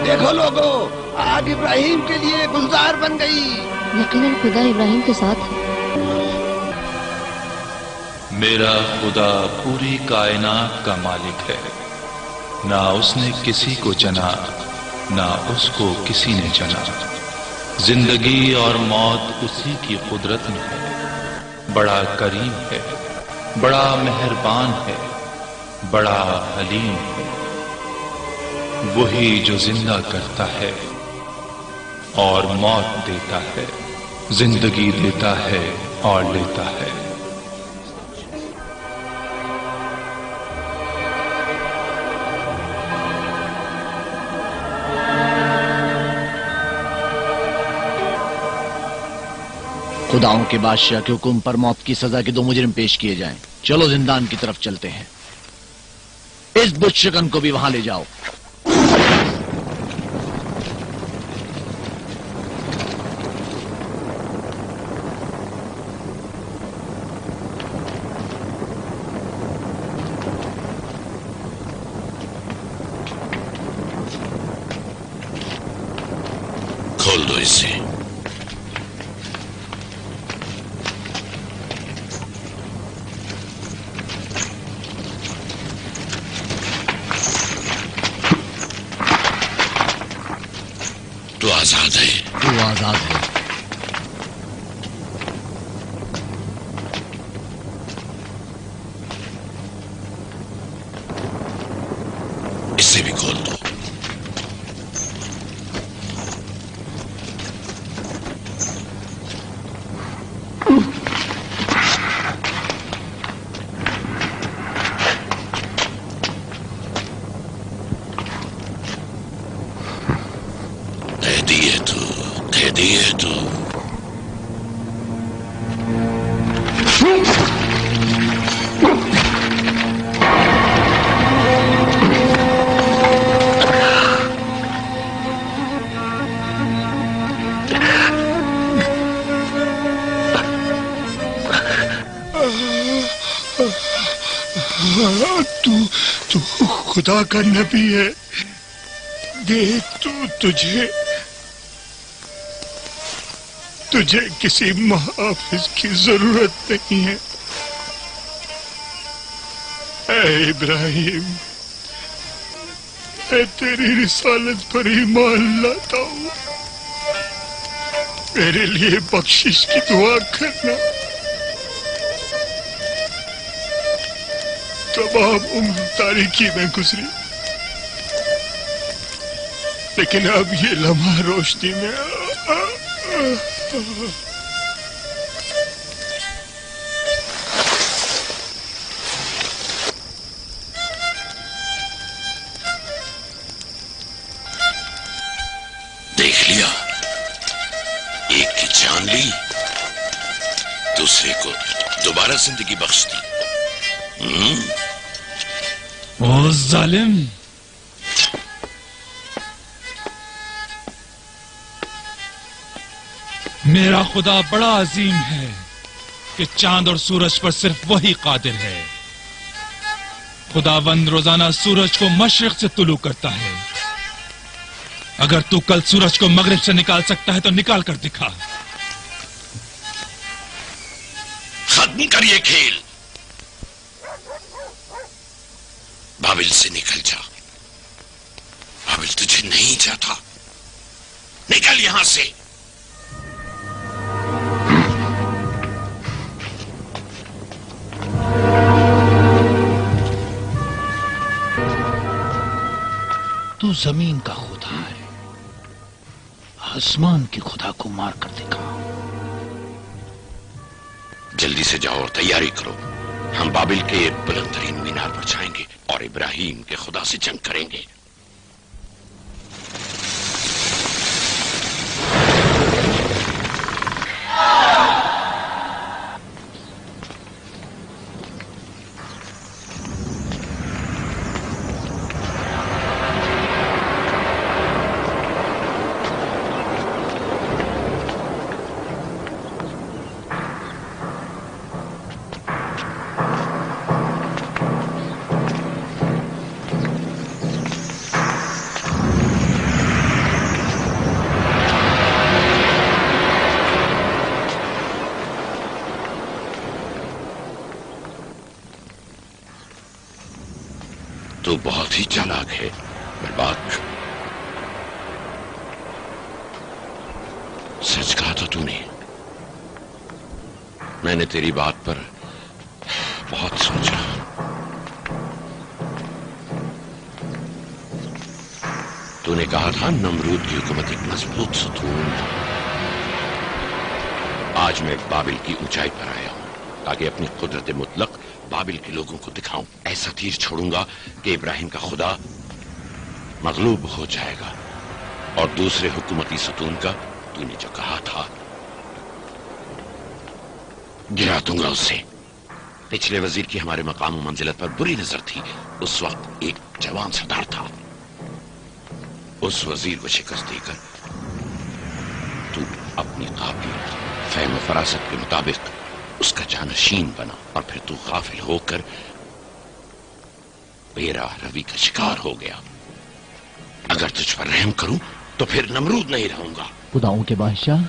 देखो लोगों, आग इब्राहिम के लिए गुलजार बन गई। यकीनन खुदा इब्राहिम के साथ है। मेरा खुदा पूरी कायनात का मालिक है। ना उसने किसी को जना, ना उसको किसी ने जना। जिंदगी और मौत उसी की कुदरत में है। बड़ा करीम है, बड़ा मेहरबान है, बड़ा हलीम है। वही जो जिंदा करता है और मौत देता है, जिंदगी देता है और लेता है। خداؤں کے بادشاہ کے حکم پر موت کی سزا کے 2 مجرم پیش کیے جائیں. چلو زندان کی طرف چلتے ہیں. اس بت شکن کو بھی وہاں لے جاؤ. کھول دو اسے. تو آزاد ہے. تو آزاد ہے. اسے بھی کھول دو. قیدی ہے تو تو خدا کا نبی ہے. دیکھ تجھے کسی محافظ کی ضرورت نہیں ہے. اے ابراہیم، میں تیری رسالت پر ایمان لاتا ہوں. میرے لیے بخشش کی دعا کرنا. تمام عمر تاریکی میں گزری، لیکن اب یہ لمحہ روشنی میں دیکھ لیا. ایک کی جان لی، دوسرے کو دوبارہ زندگی بخش دی. او ظالم، میرا خدا بڑا عظیم ہے کہ چاند اور سورج پر صرف وہی قادر ہے. خداوند روزانہ سورج کو مشرق سے طلوع کرتا ہے. اگر تو کل سورج کو مغرب سے نکال سکتا ہے تو نکال کر دکھا. ختم کر یہ کھیل. بابل سے نکل جا. بابل تجھے نہیں چاہتا. نکل یہاں سے. تو زمین کا خدا ہے، آسمان کے خدا کو مار کر دکھا. جلدی سے جاؤ اور تیاری کرو. ہم بابل کے بلند ترین مینار پر جائیں گے اور ابراہیم کے خدا سے جنگ کریں گے. تو بہت ہی چالاک ہے برباد. سچ کہا تھا تو نے. میں نے تیری بات پر بہت سوچا. تو نے کہا تھا نمرود کی حکومت ایک مضبوط ستون. آج میں بابل کی اونچائی پر آیا ہوں تاکہ اپنی قدرت مطلق بابل کے لوگوں کو دکھاؤں. ایسا تیر چھوڑوں گا کہ ابراہیم کا خدا مغلوب ہو جائے گا اور دوسرے حکومتی ستون کا تو نے جو کہا تھا गिरा दूंगा उसे। पिछले वजीर की हमारे मकाम और मंजिलत पर बुरी नजर थी। उस वक्त एक जवान सरदार था। उस वजीर को शिकस्त देकर तू अपनी काबिल फहम फरासत के मुताबिक उसका जानशीन बना और फिर तू गाफिल होकर बेराह रवि का शिकार हो गया। अगर तुझ पर रहम करूं तो फिर नमरूद नहीं रहूंगा। खुदाओं के बादशाह,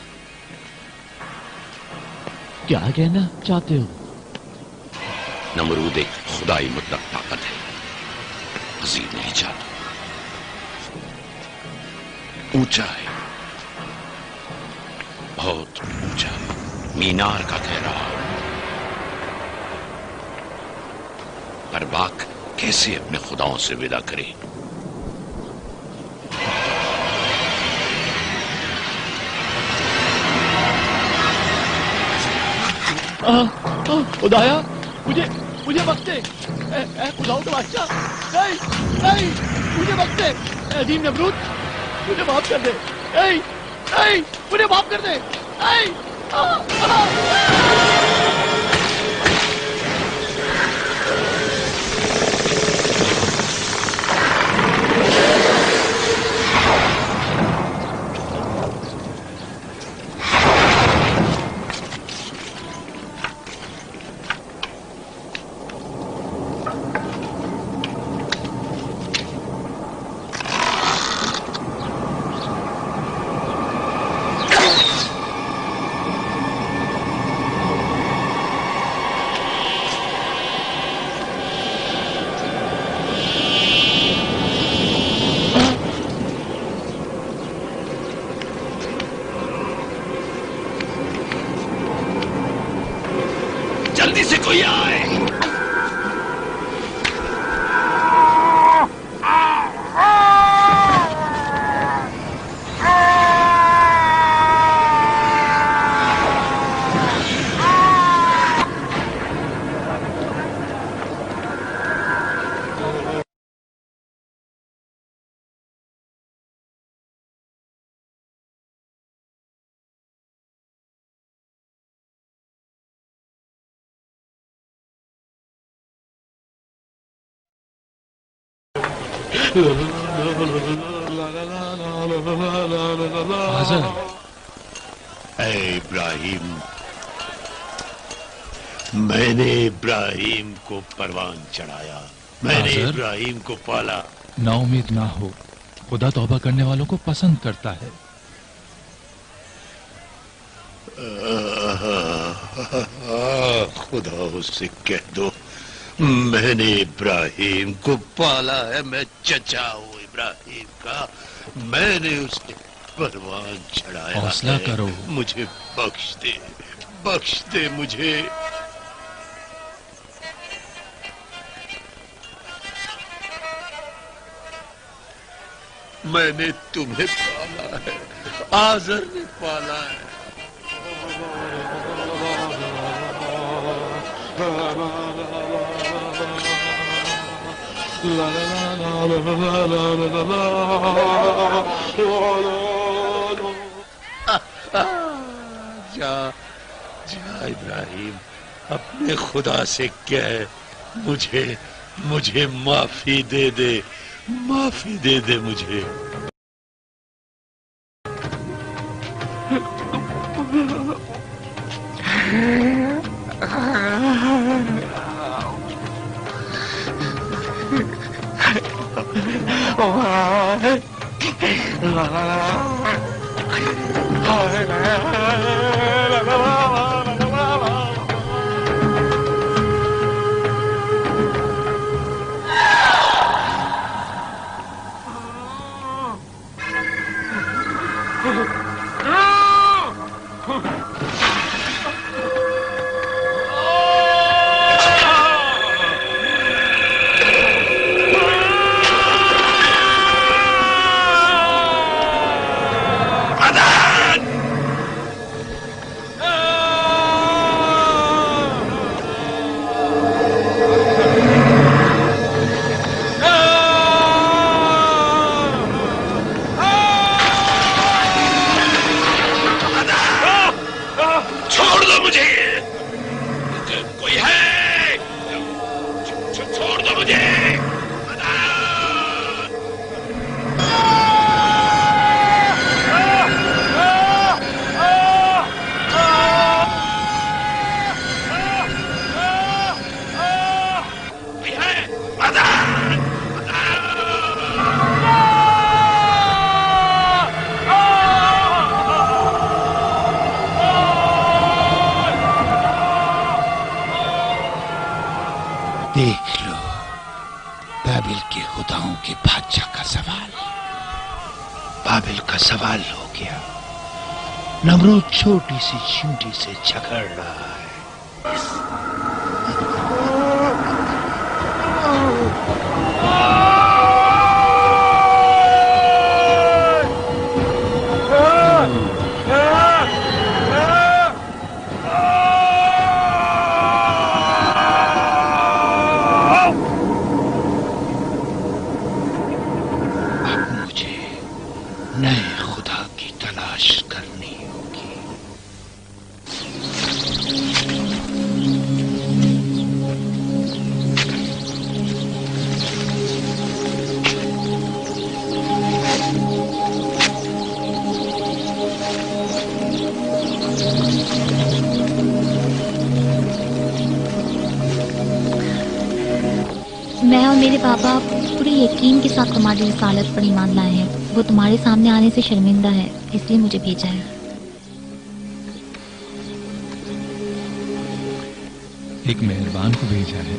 क्या कहना चाहते हो? नमरूद एक खुदाई मुतलक ताकत है, मजीद नहीं चाहता। ऊंचा है, बहुत ऊंचा, मीनार का कह रहा। पर बाक कैसे अपने खुदाओं से विदा करे? खुदाया, मुझे बख्शे, खुदाओं के बादशाह, नहीं नहीं, मुझे बख्शे, अजीम नमरूद, मुझे माफ कर दे, नहीं नहीं, मुझे माफ कर दे, नहीं। जल्दी से कोई आए। इब्राहिम, मैंने इब्राहिम को परवान चढ़ाया, मैंने इब्राहिम को पाला। नाउमीद ना हो, खुदा तौबा करने वालों को पसंद करता है। खुदा उससे कह दो मैंने इब्राहिम को पाला है, मैं चचा हूँ इब्राहिम का, मैंने उसके परवान चढ़ाया। हौसला करो, मुझे बख्श दे मुझे। मैंने तुम्हें पाला है, आज़र ने पाला है। जा इब्राहिम, अपने खुदा से कह मुझे माफी दे दे, माफी दे दे मुझे। देख लो बाबिल के खुदाओं के बादशाह का सवाल। बाबिल का सवाल हो गया। नमरूद छोटी सी चींटी से झगड़ रहा है। नए खुदा की तलाश करनी होगी। मैं और मेरे बाबा पूरे यकीन के साथ तुम्हारी रिसालत पर ईमान लाए हैं। वो तुम्हारे सामने आने से शर्मिंदा है, इसलिए मुझे भेजा है। एक मेहरबान को भेजा है।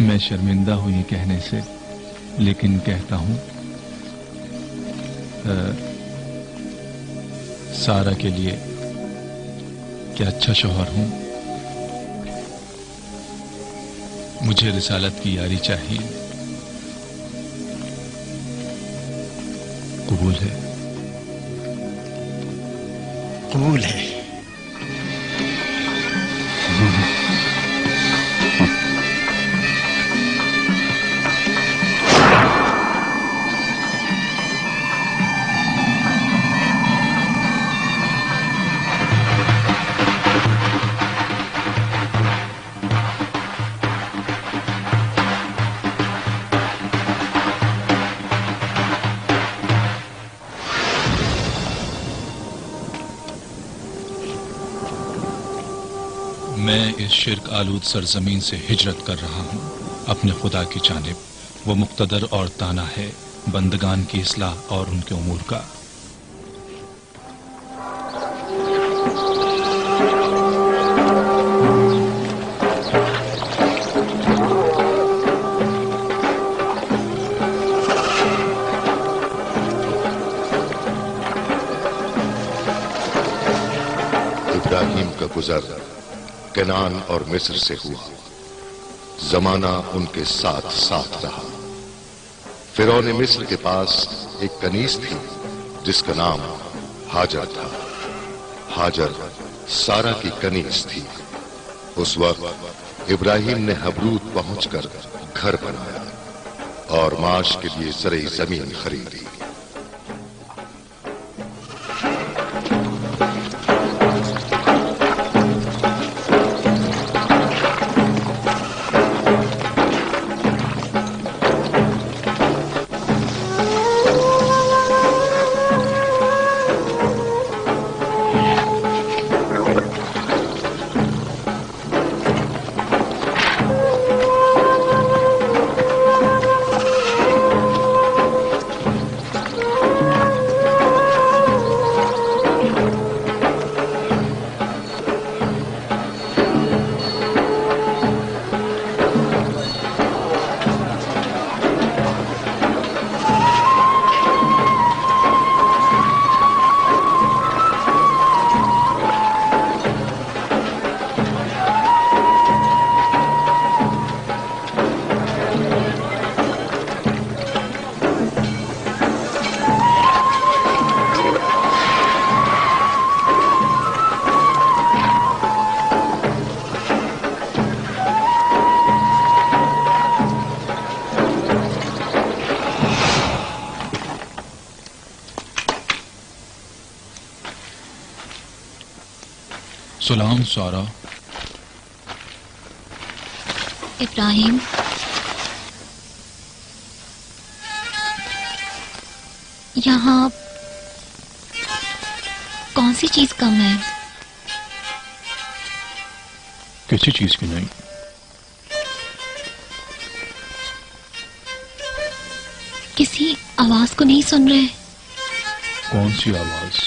मैं शर्मिंदा हूं ये कहने से, लेकिन कहता हूं सारा के लिए क्या अच्छा शौहर हूं। मुझे रिसालत की यारी चाहिए। कबूल है? कबूल है। मैं इस शिर्क आलूद सरजमीन से हिजरत कर रहा हूँ अपने खुदा की जानिब। वो मुक्तदर और ताना है बंदगान की इस्लाह और उनके उमूर का। इब्राहिम का गुजर कनान और मिस्र से हुआ। जमाना उनके साथ साथ रहा। फिरौन मिस्र के पास एक कनीज थी जिसका नाम हाजर था। हाजर सारा की कनीज थी। उस वक्त इब्राहिम ने हबरूद पहुंचकर घर बनाया और माश के लिए जरे जमीन खरीदी। सलाम सारा। इब्राहिम, यहाँ कौन सी चीज कम है? किसी चीज की नहीं। किसी आवाज को नहीं सुन रहे? कौन सी आवाज?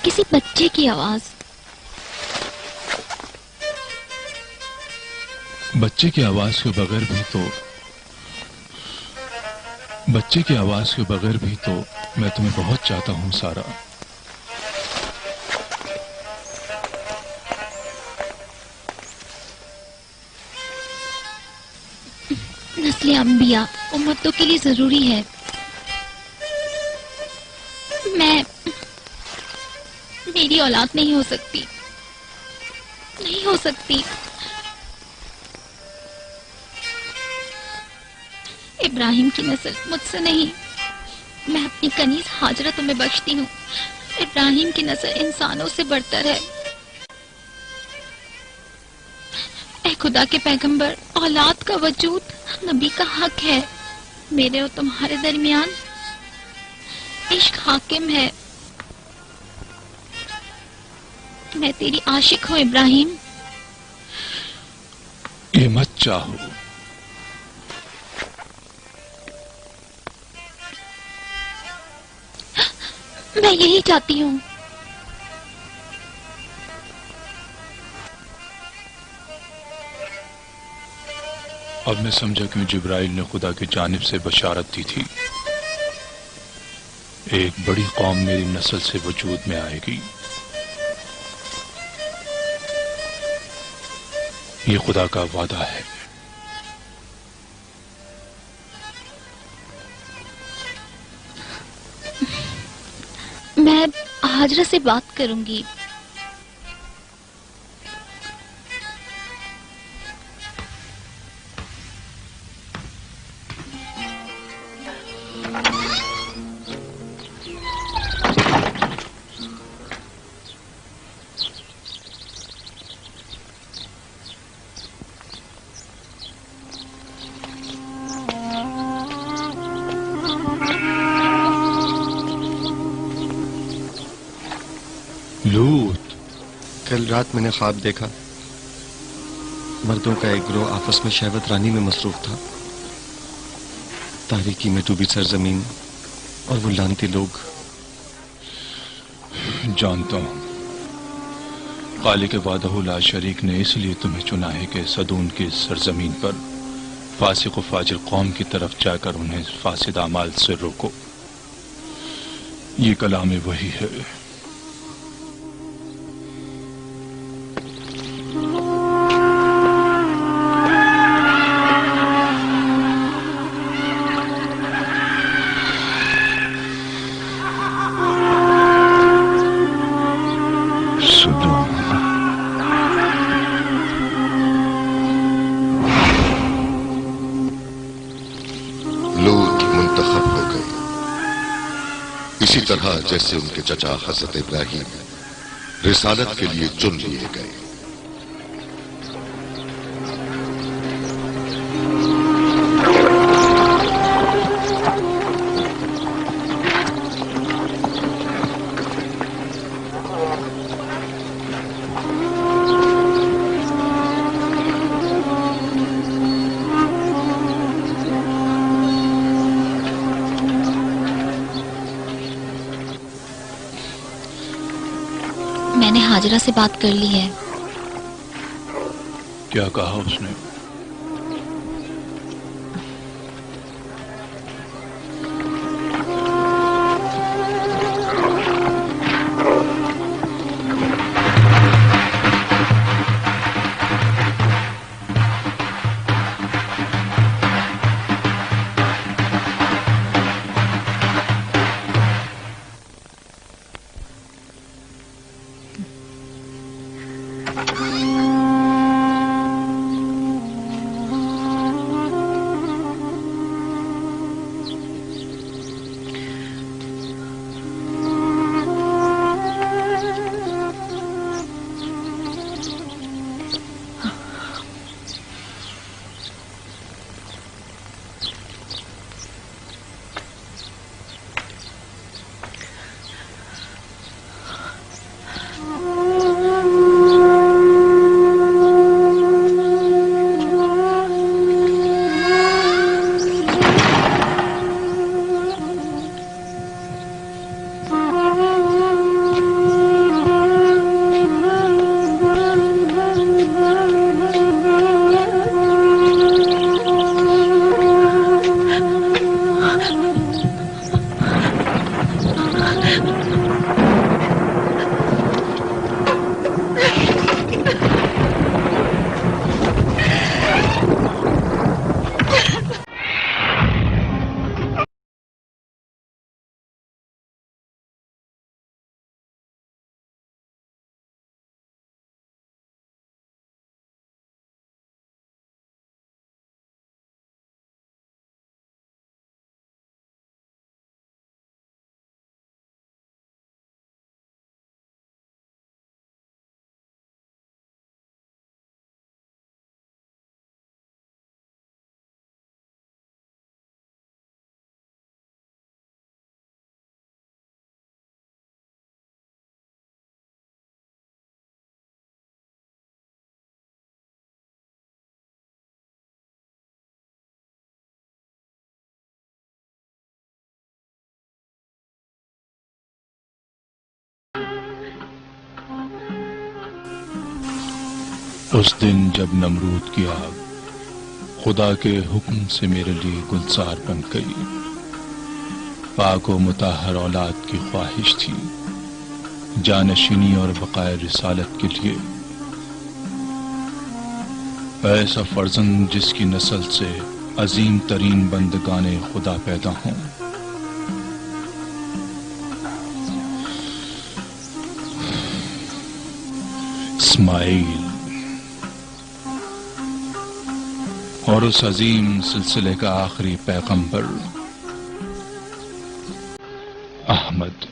किसी बच्चे की आवाज। बच्चे की आवाज के बगैर भी तो मैं तुम्हें बहुत चाहता हूं सारा। नस्ल अंबिया उम्मतों के लिए जरूरी है। मेरी औलाद नहीं हो सकती, नहीं हो सकती। इब्राहिम की नस्ल मुझसे नहीं, मैं अपनी कनीज हाजरा तुम्हें बख्शती हूँ। इब्राहिम की नस्ल इंसानों से बढ़तर है। ऐ खुदा के पैगंबर, औलाद का वजूद नबी का हक है। मेरे और तुम्हारे दरमियान इश्क हाकिम है। मैं तेरी आशिक हूँ इब्राहिम। ये मत चाहो। मैं यही चाहती हूँ। अब मैं समझा क्यों जिब्राइल ने खुदा की जानिब से बशारत दी थी। एक बड़ी कौम मेरी नस्ल से वजूद में आएगी। ये खुदा का वादा है। मैं हाजरा से बात करूंगी। लूत, कल रात मैंने ख्वाब देखा। मर्दों का एक गिरोह आपस में शहवत रानी में मसरूफ था। तारीकी में डूबी सरजमीन और वो लानती लोग। जानता हूं खालिक वादहु ला शरीक ने इसलिए तुम्हें चुना है कि सदून की सरजमीन पर फासिक व फाजिर कौम की तरफ जाकर उन्हें फासिद अमाल से रोको। ये कलाम वही है। इसी तरह जैसे उनके चचा हजरत इब्राहिम रिसालत के लिए चुन लिए गए। मैंने हाजरा से बात कर ली है। क्या कहा उसने? उस दिन जब नमरूद की आग खुदा के हुक्म से मेरे लिए गुलजार बन गई, पाक व मुताहर औलाद की ख्वाहिश थी, जानशीनी और बकाए रिसालत के लिए ऐसा फर्जंद जिसकी नस्ल से अजीम तरीन बंदगाने खुदा पैदा हों। इस्माइल और उस अजीम सिलसिले का आखिरी पैगंबर अहमद।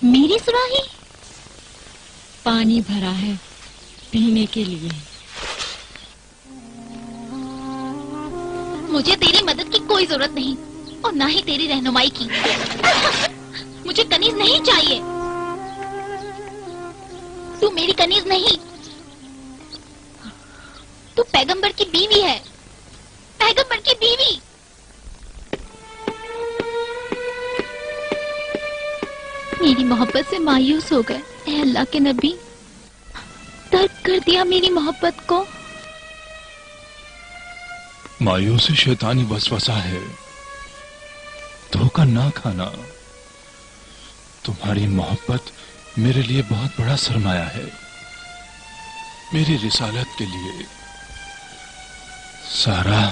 मेरी सुराही पानी भरा है पीने के लिए। मुझे तेरी मदद की कोई जरूरत नहीं और ना ही तेरी रहनुमाई की। मुझे कनीज नहीं चाहिए। तू मेरी कनीज नहीं, तू पैगंबर की बीवी है, पैगंबर की बीवी। मेरी मोहब्बत से मायूस हो गए ऐ अल्लाह के नबी, तर्क कर दिया मेरी मोहब्बत को। मायूसी शैतानी वसवसा है, धोखा ना खाना। तुम्हारी मोहब्बत मेरे लिए बहुत बड़ा सरमाया है, मेरी रिसालत के लिए। सारा,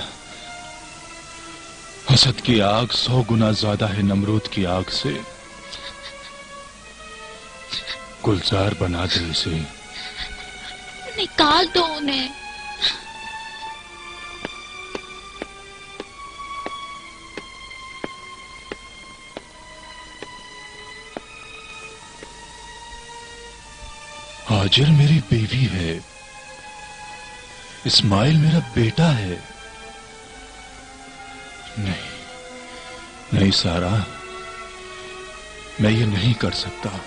हसद की आग 100 गुना ज्यादा है नमरूद की आग से। गुलजार बना दे इसे। निकाल दो उन्हें। हाजिर मेरी बीवी है, इस्माइल मेरा बेटा है। नहीं नहीं सारा, मैं ये नहीं कर सकता।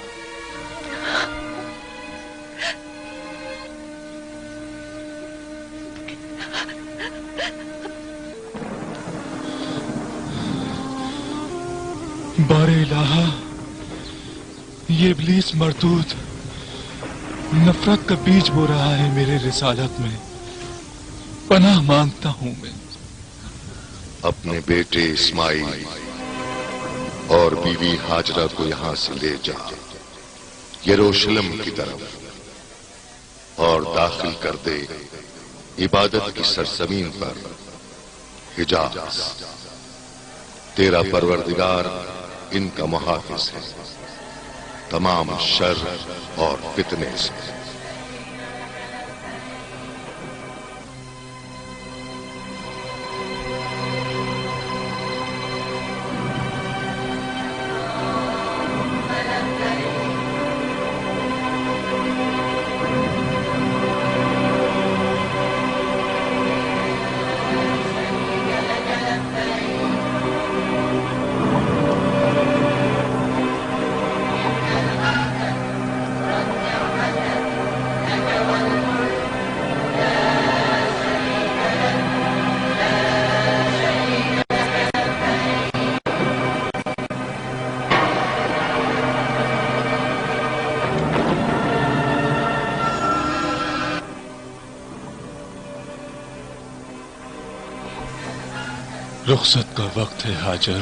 बारे इलाहा, ये इब्लीस मरदूद नफरत का बीज बो रहा है मेरे रिसालत में। पनाह मांगता हूं मैं। अपने बेटे इस्माइल और बीवी हाजरा को यहां से ले जा, यरूशलेम की तरफ, और दाखिल कर दे इबादत की सरजमीन पर हिजाज। तेरा परवरदिगार इनका मुहाफिज है तमाम शर और फितने से। रुखसत का वक्त है हाजर।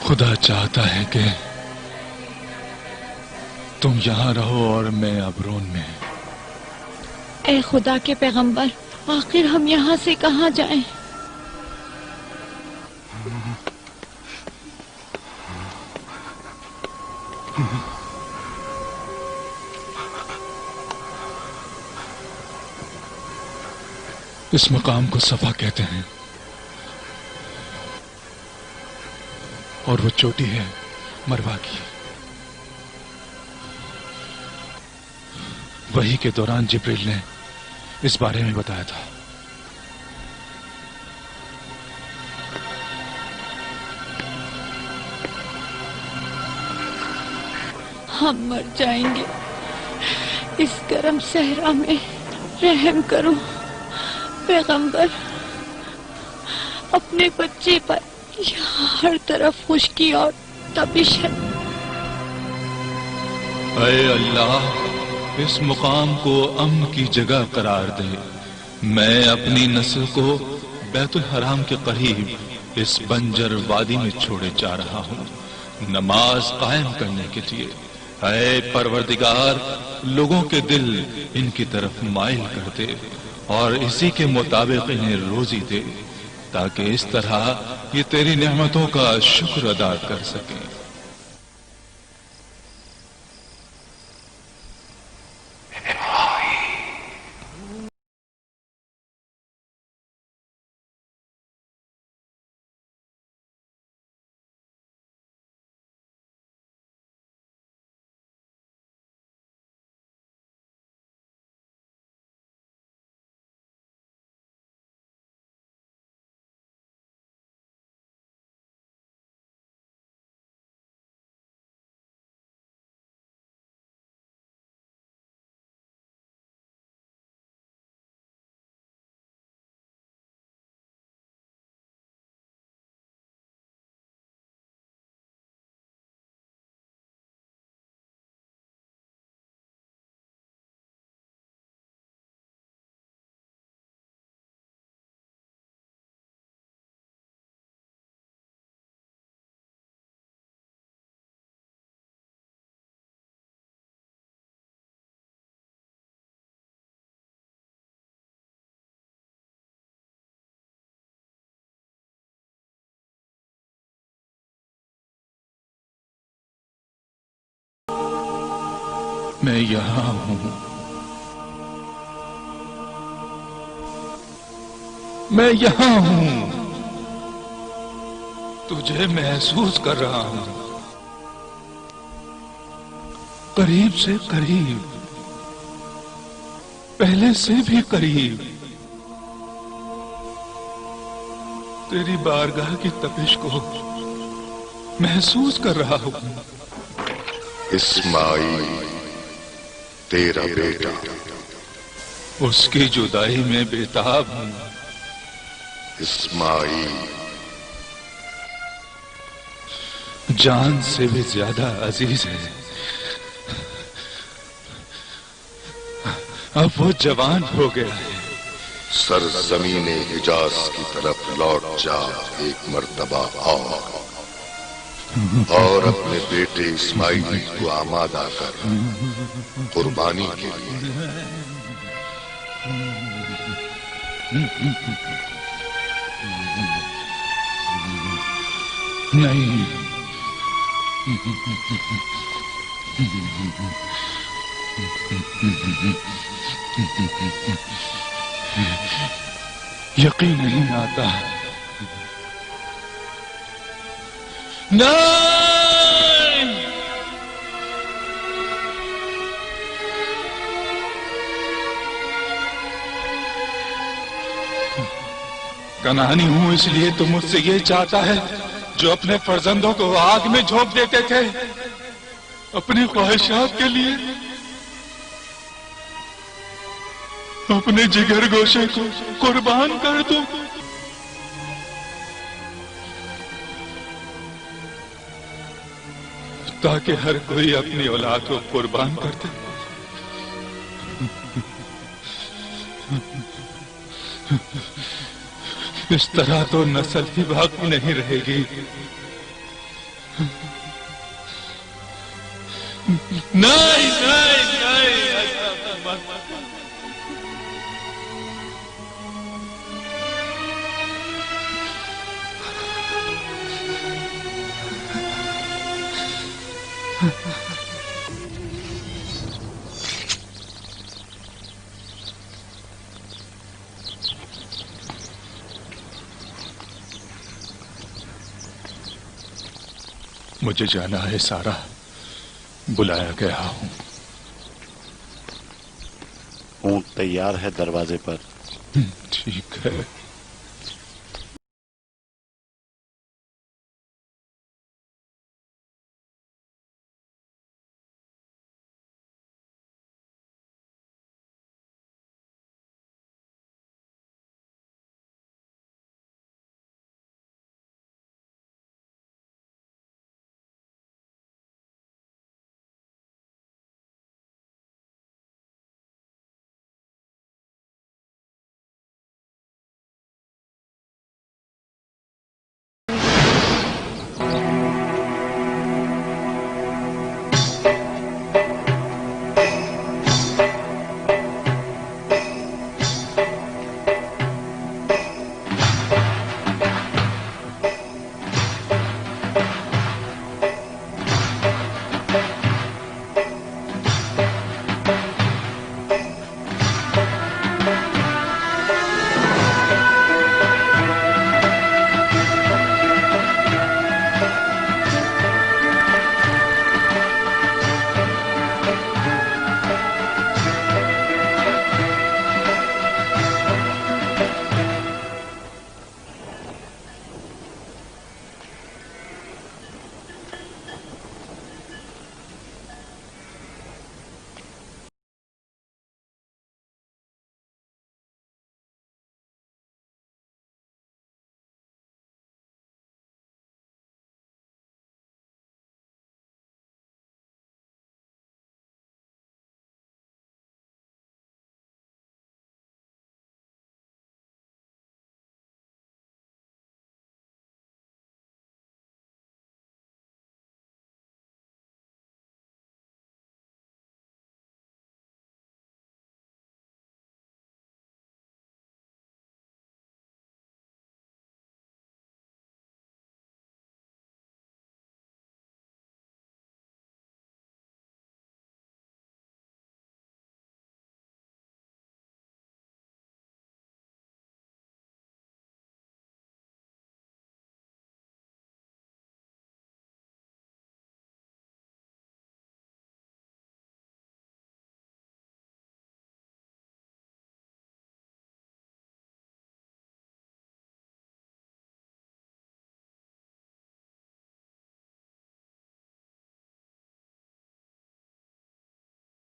खुदा चाहता है कि तुम यहां रहो और मैं अबरोन में। ए खुदा के पैगंबर, आखिर हम यहाँ से कहाँ जाएं? इस मकाम को सफा कहते हैं और वो चोटी है मरवा की। वही के दौरान जिब्रील ने इस बारे में बताया था। हम मर जाएंगे इस गर्म सहरा में, रहम करो पैगंबर। अपने बच्चे पर यहाँ हर तरफ खुश्की और तपिश है। ऐ अल्लाह, इस मुकाम को अमन की जगह करार दे। मैं अपनी नस्ल को बैतुल हराम के करीब इस बंजर वादी में छोड़े जा रहा हूँ, नमाज कायम करने के लिए। ऐ परवरदिगार, लोगों के दिल इनकी तरफ माइल कर दे और इसी के मुताबिक इन्हें रोजी दे, ताकि इस तरह ये तेरी नेमतों का शुक्र अदा कर सकें। मैं यहां हूं, मैं यहां हूं, तुझे महसूस कर रहा हूं, करीब से करीब, पहले से भी करीब। तेरी बारगाह की तपिश को महसूस कर रहा हूं। इस्माइल तेरा बेटा, उसकी जुदाई में बेताब हूं। इस्माइल जान से भी ज्यादा अजीज है। अब वो जवान हो गया है। सरजमीने हिजाज की तरफ लौट जा एक मर्तबा और अपने बेटे इस्माइल को आमादा कर कुर्बानी के लिए। नहीं, यकीन नहीं आता। नहीं, कनानी हूं इसलिए तो मुझसे ये चाहता है जो अपने फर्जंदों को आग में झोंक देते थे अपनी ख्वाहिशात के लिए, अपने जिगर गोशे को कुर्बान कर दो। ताकि हर कोई अपनी औलाद को कुर्बान कर दे। इस तरह तो नस्ल ही बाकी नहीं रहेगी। नहीं नहीं नहीं, मुझे जाना है सारा, बुलाया गया हूँ। ऊंट तैयार है दरवाजे पर। ठीक है।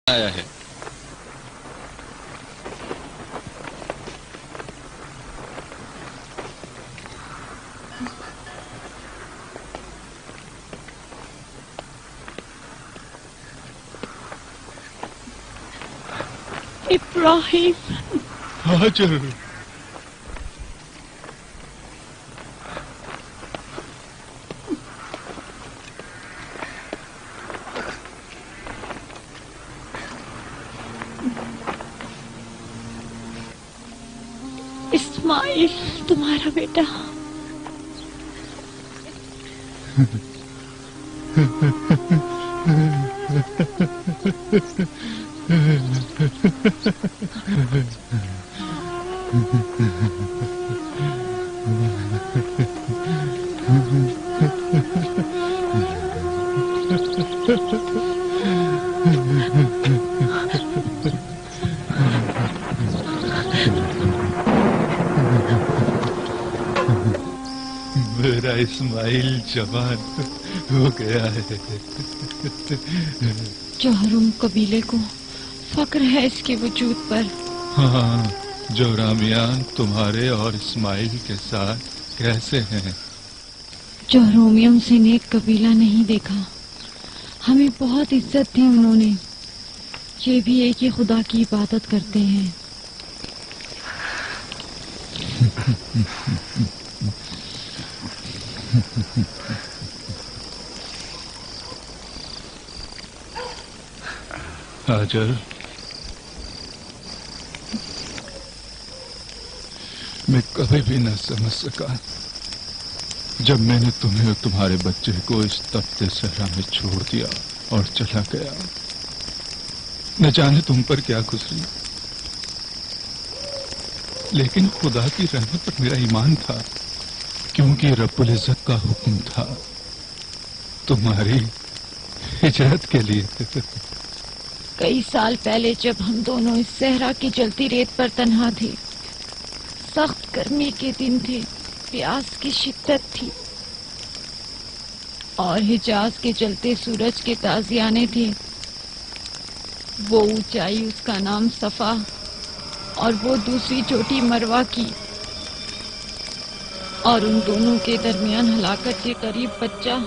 आया है। इब्राहिम। हाजर। इस्माइल तुम्हारा बेटा। मेरा इस्माइल जवान हो गया है। जोहरुम कबीले को फक्र है इसके वजूद पर। हाँ, जोरामियान तुम्हारे और इस्माइल के साथ कैसे हैं? जोहरोमियम से नेक कबीला नहीं देखा, हमें बहुत इज्जत दी उन्होंने। ये भी एक ही खुदा की इबादत करते हैं। हाजर, मैं कभी भी न समझ सका जब मैंने तुम्हें और तुम्हारे बच्चे को इस तपते सहरा में छोड़ दिया और चला गया। न जाने तुम पर क्या गुजरी, लेकिन खुदा की रहमत पर मेरा ईमान था, क्योंकि रब्बुल इज्जत का हुक्म था। तुम्हारी हिजरत के लिए। कई साल पहले जब हम दोनों इस सहरा की जलती रेत पर तन्हा थे, सख्त गर्मी के दिन थे, प्यास की शिद्दत थी और हिजाज के जलते सूरज के ताजियाने थे। वो ऊंचाई उसका नाम सफा और वो दूसरी चोटी मरवा की, और उन दोनों के दरमियान हलाकत के करीब बच्चा।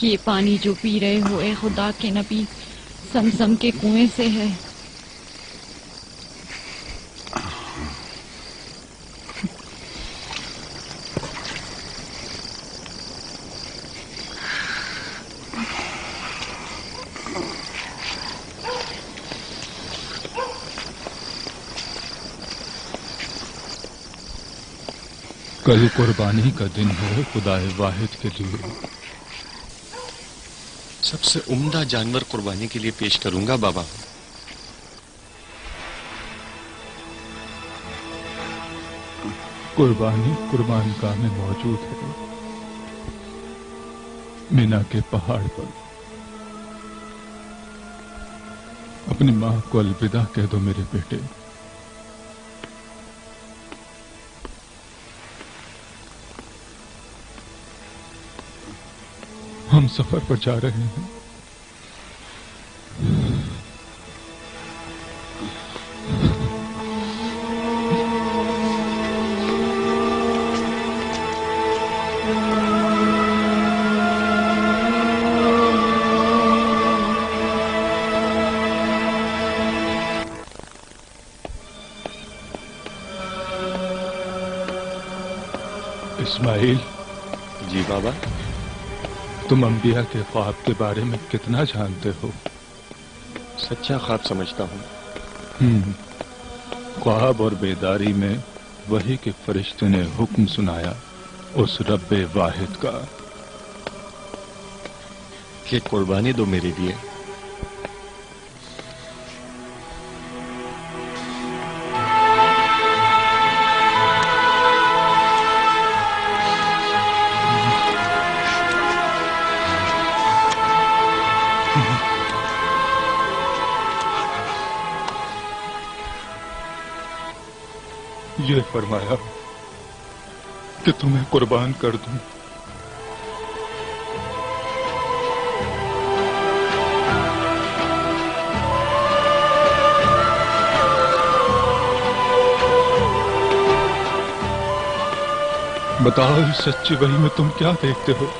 یہ پانی جو پی رہے ہو اے خدا کے نبی زمزم کے کنویں سے ہے۔ کل قربانی کا دن ہے خدا واحد کے لیے۔ سب سے عمدہ جانور قربانی کے لیے پیش کروں گا بابا۔ قربانی قربان گاہ میں موجود ہے، مینا کے پہاڑ پر۔ اپنی ماں کو الوداع کہہ دو میرے بیٹے۔ ہم سفر پر جا رہے ہیں۔ اسماعیل۔ جی بابا۔ تم انبیاء کے خواب کے بارے میں کتنا جانتے ہو؟ سچا خواب سمجھتا ہوں۔ خواب اور بیداری میں وحی کے فرشتے نے حکم سنایا उस रब्बे वाहिद का। कि कुर्बानी दो मेरे लिए। ये फरमाया कि तुम्हें कुर्बान कर दूं। बताओ इस सच्ची वही में तुम क्या देखते हो?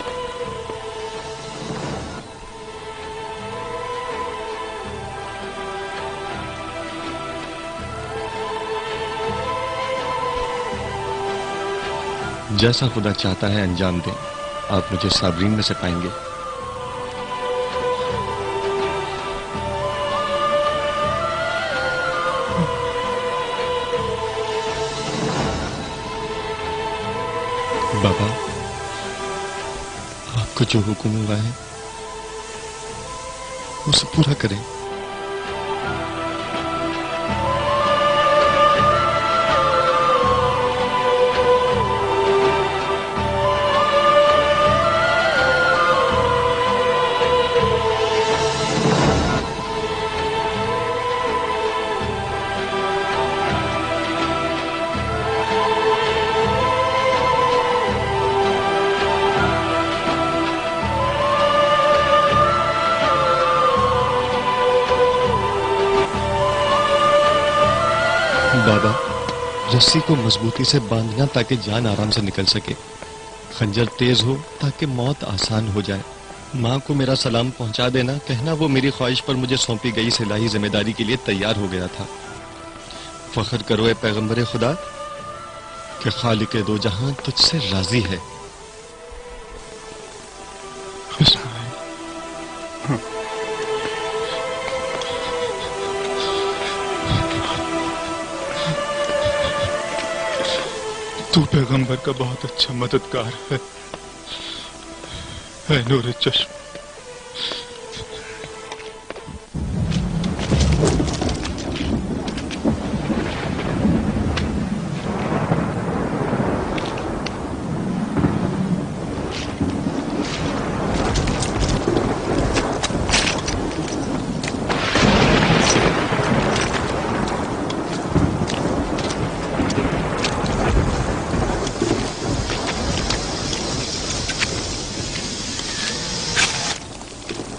जैसा खुदा चाहता है अंजाम दें। आप मुझे साबरीन में से पाएंगे। बाबा, आपको जो हुक्म हुआ है उसे पूरा करें। बाबा, रस्सी को मजबूती से बांधना ताकि जान आराम से निकल सके। खंजर तेज हो ताकि मौत आसान हो जाए। माँ को मेरा सलाम पहुंचा देना, कहना वो मेरी ख्वाहिश पर मुझे सौंपी गई इस इलाही जिम्मेदारी के लिए तैयार हो गया था। फख्र करो ए पैगंबर खुदा कि खालिक दो जहां तुझसे राजी है। तू पैगंबर का बहुत अच्छा मददगार है नूर चश्म।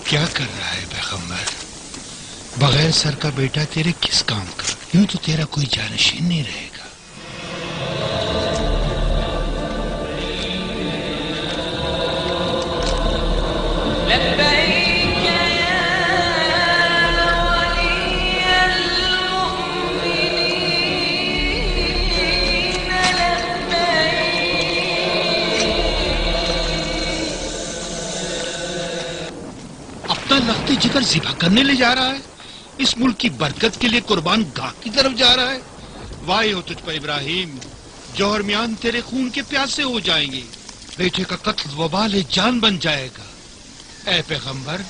क्या कर रहा है पैगंबर? बगैर सर का बेटा तेरे किस काम का? यूं तो तेरा कोई जानशीन नहीं रहेगा। लखते जिगर ज़िबा करने ले जा रहा है। इस मुल्क की बरकत के लिए कुर्बान गाह की तरफ जा रहा है। वाही हो तुझ पर इब्राहिम, जौहर मियान तेरे खून के प्यासे हो जाएंगे। बेटे का कत्ल वबाल जान बन जाएगा। ऐ पैगंबर,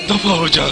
दफा हो जा।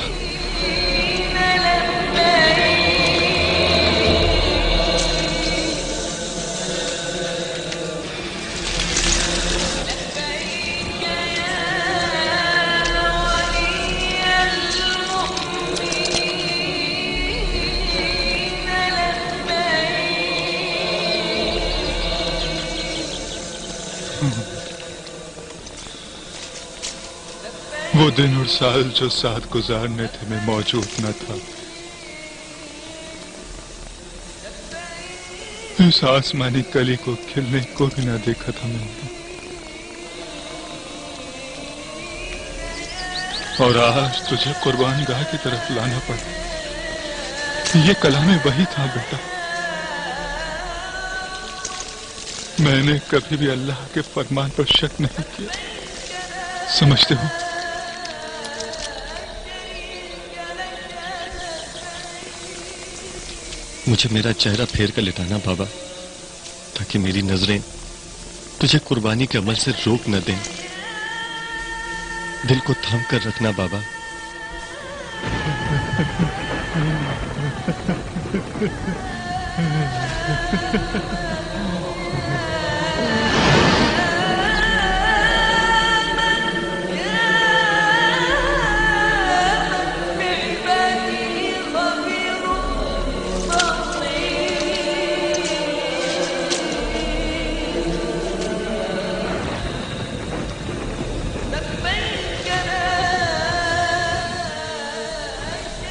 वो दिन और साल जो साथ गुजारने थे मैं मौजूद न था। इस आसमानी कली को खिलने को भी न देखा था मैंने। और आज तुझे कुर्बान गाह की तरफ लाना पड़ा। ये कलाम वही था बेटा। मैंने कभी भी अल्लाह के फरमान पर शक नहीं किया, समझते हो? मुझे मेरा चेहरा फेर कर लिटाना बाबा, ताकि मेरी नजरें तुझे कुर्बानी के अमल से रोक न दें। दिल को थाम कर रखना बाबा।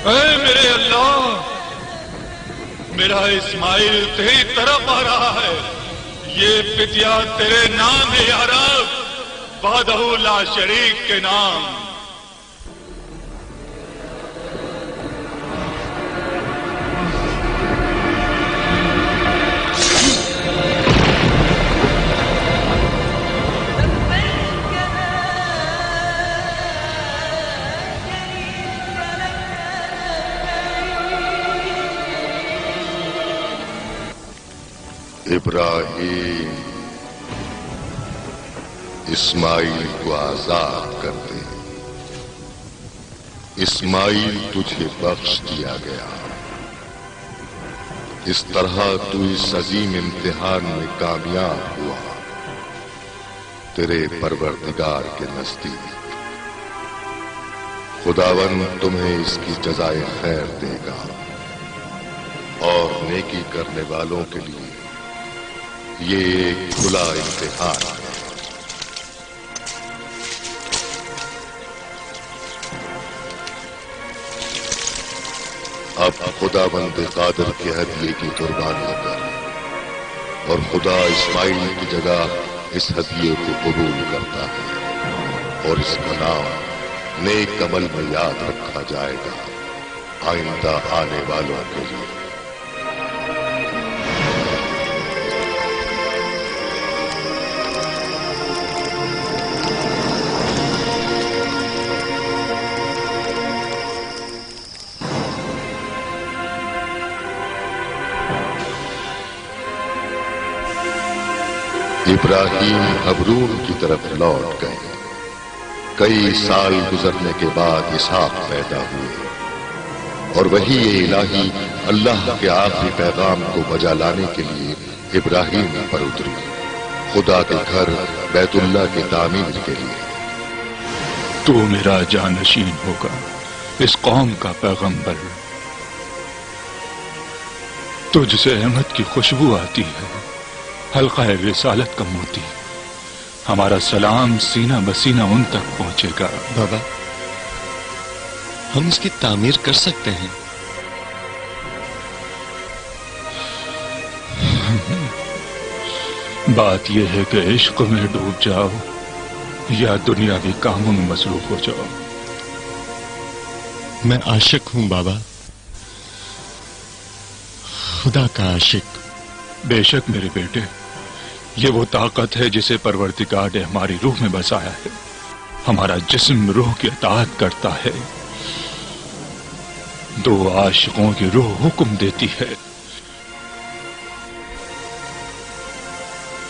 ऐ मेरे अल्लाह, मेरा इस्माइल तेरी तरफ आ रहा है। ये पितिया तेरे नाम है या रब, वहदहू ला शरीक के नाम। इब्राहिम, इस्माइल को आजाद कर दे। इस्माइल तुझे बख्श दिया गया। इस तरह तू इस अजीम इम्तिहान में कामयाब हुआ तेरे परवरदिगार के नजदीक। खुदावन तुम्हें इसकी जज़ाए खैर देगा और नेकी करने वालों के लिए ये एक खुला इम्तिहान है। अब खुदाबंद कादिर के हदिये की कुर्बानी कर और खुदा इस्माइल की जगह इस हदिये को कबूल करता है और इसका नाम नेक अमल में याद रखा जाएगा आइंदा आने वालों के लिए। इब्राहिम हबरून की तरफ लौट गए। कई साल गुजरने के बाद इसहाक पैदा हुए और वही इलाही अल्लाह के आखिरी पैगाम को बजा लाने के लिए इब्राहिम पर उतरी, खुदा के घर बैतुल्लाह की तामीर के लिए। तू मेरा जानशीन होगा, इस कौम का पैगंबर। तुझसे अहमद की खुशबू आती है, हल्का रिसालत का मोती। हमारा सलाम सीना बसीना उन तक पहुंचेगा। बाबा, हम इसकी तामीर कर सकते हैं। बात यह है कि इश्क में डूब जाओ या दुनियावी कामों में मसरूफ हो जाओ। मैं आशिक हूं बाबा, खुदा का आशिक। बेशक मेरे बेटे, ये वो ताकत है जिसे परवरदिगार ने हमारी रूह में बसाया है। हमारा जिस्म रूह की अताअत करता है। दो आशिकों की रूह हुक्म देती है।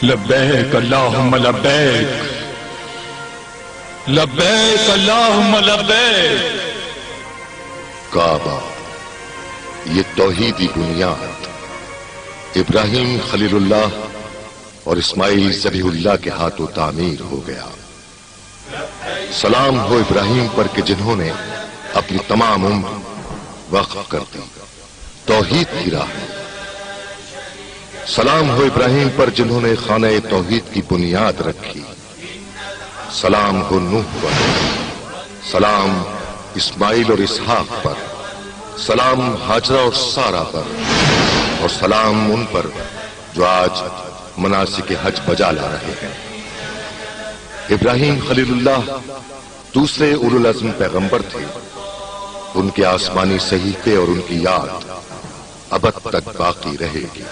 लब्बैक अल्लाहुम्मा लब्बैक, लब्बैक अल्लाहुम्मा लब्बैक। काबा, ये तौहीदी बुनियाद इब्राहिम खलीलुल्लाह और इस्माइल ज़बीहुल्लाह के हाथों तामीर हो गया। सलाम हो इब्राहिम पर कि जिन्होंने अपनी तमाम उम्र वक्फ कर दी तौहीद की राह में। सलाम हो इब्राहिम पर जिन्होंने खाने तौहीद की बुनियाद रखी। सलाम हो नूह पर, सलाम इस्माइल और इसहाक पर, सलाम हाजरा और सारा पर, और सलाम उन पर जो आज मनासिक हज बजा ला रहे हैं। इब्राहिम खलीलुल्लाह दूसरे उलुल अज़्म पैगंबर थे। उनके आसमानी सहीफे और उनकी याद अबद तक बाकी रहेगी।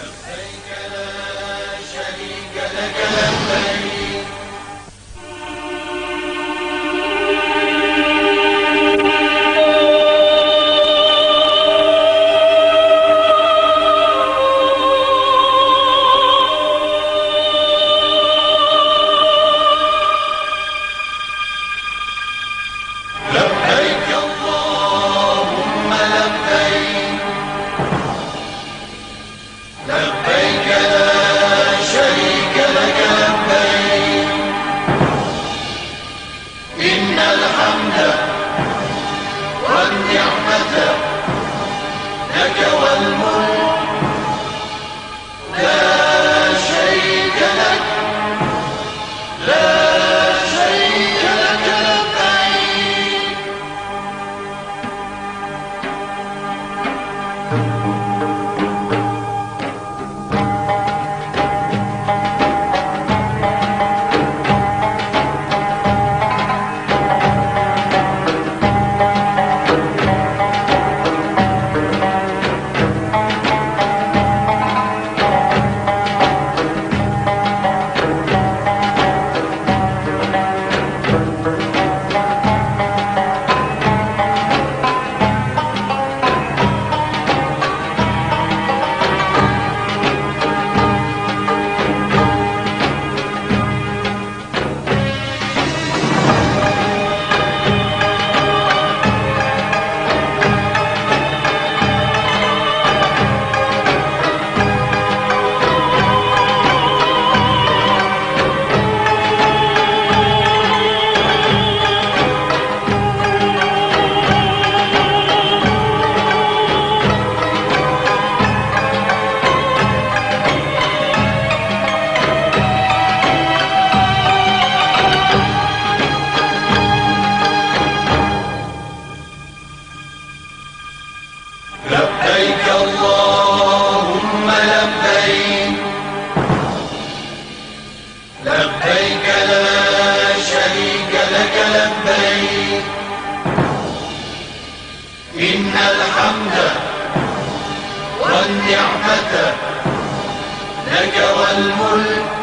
إن الحمد والنعمة لك والملك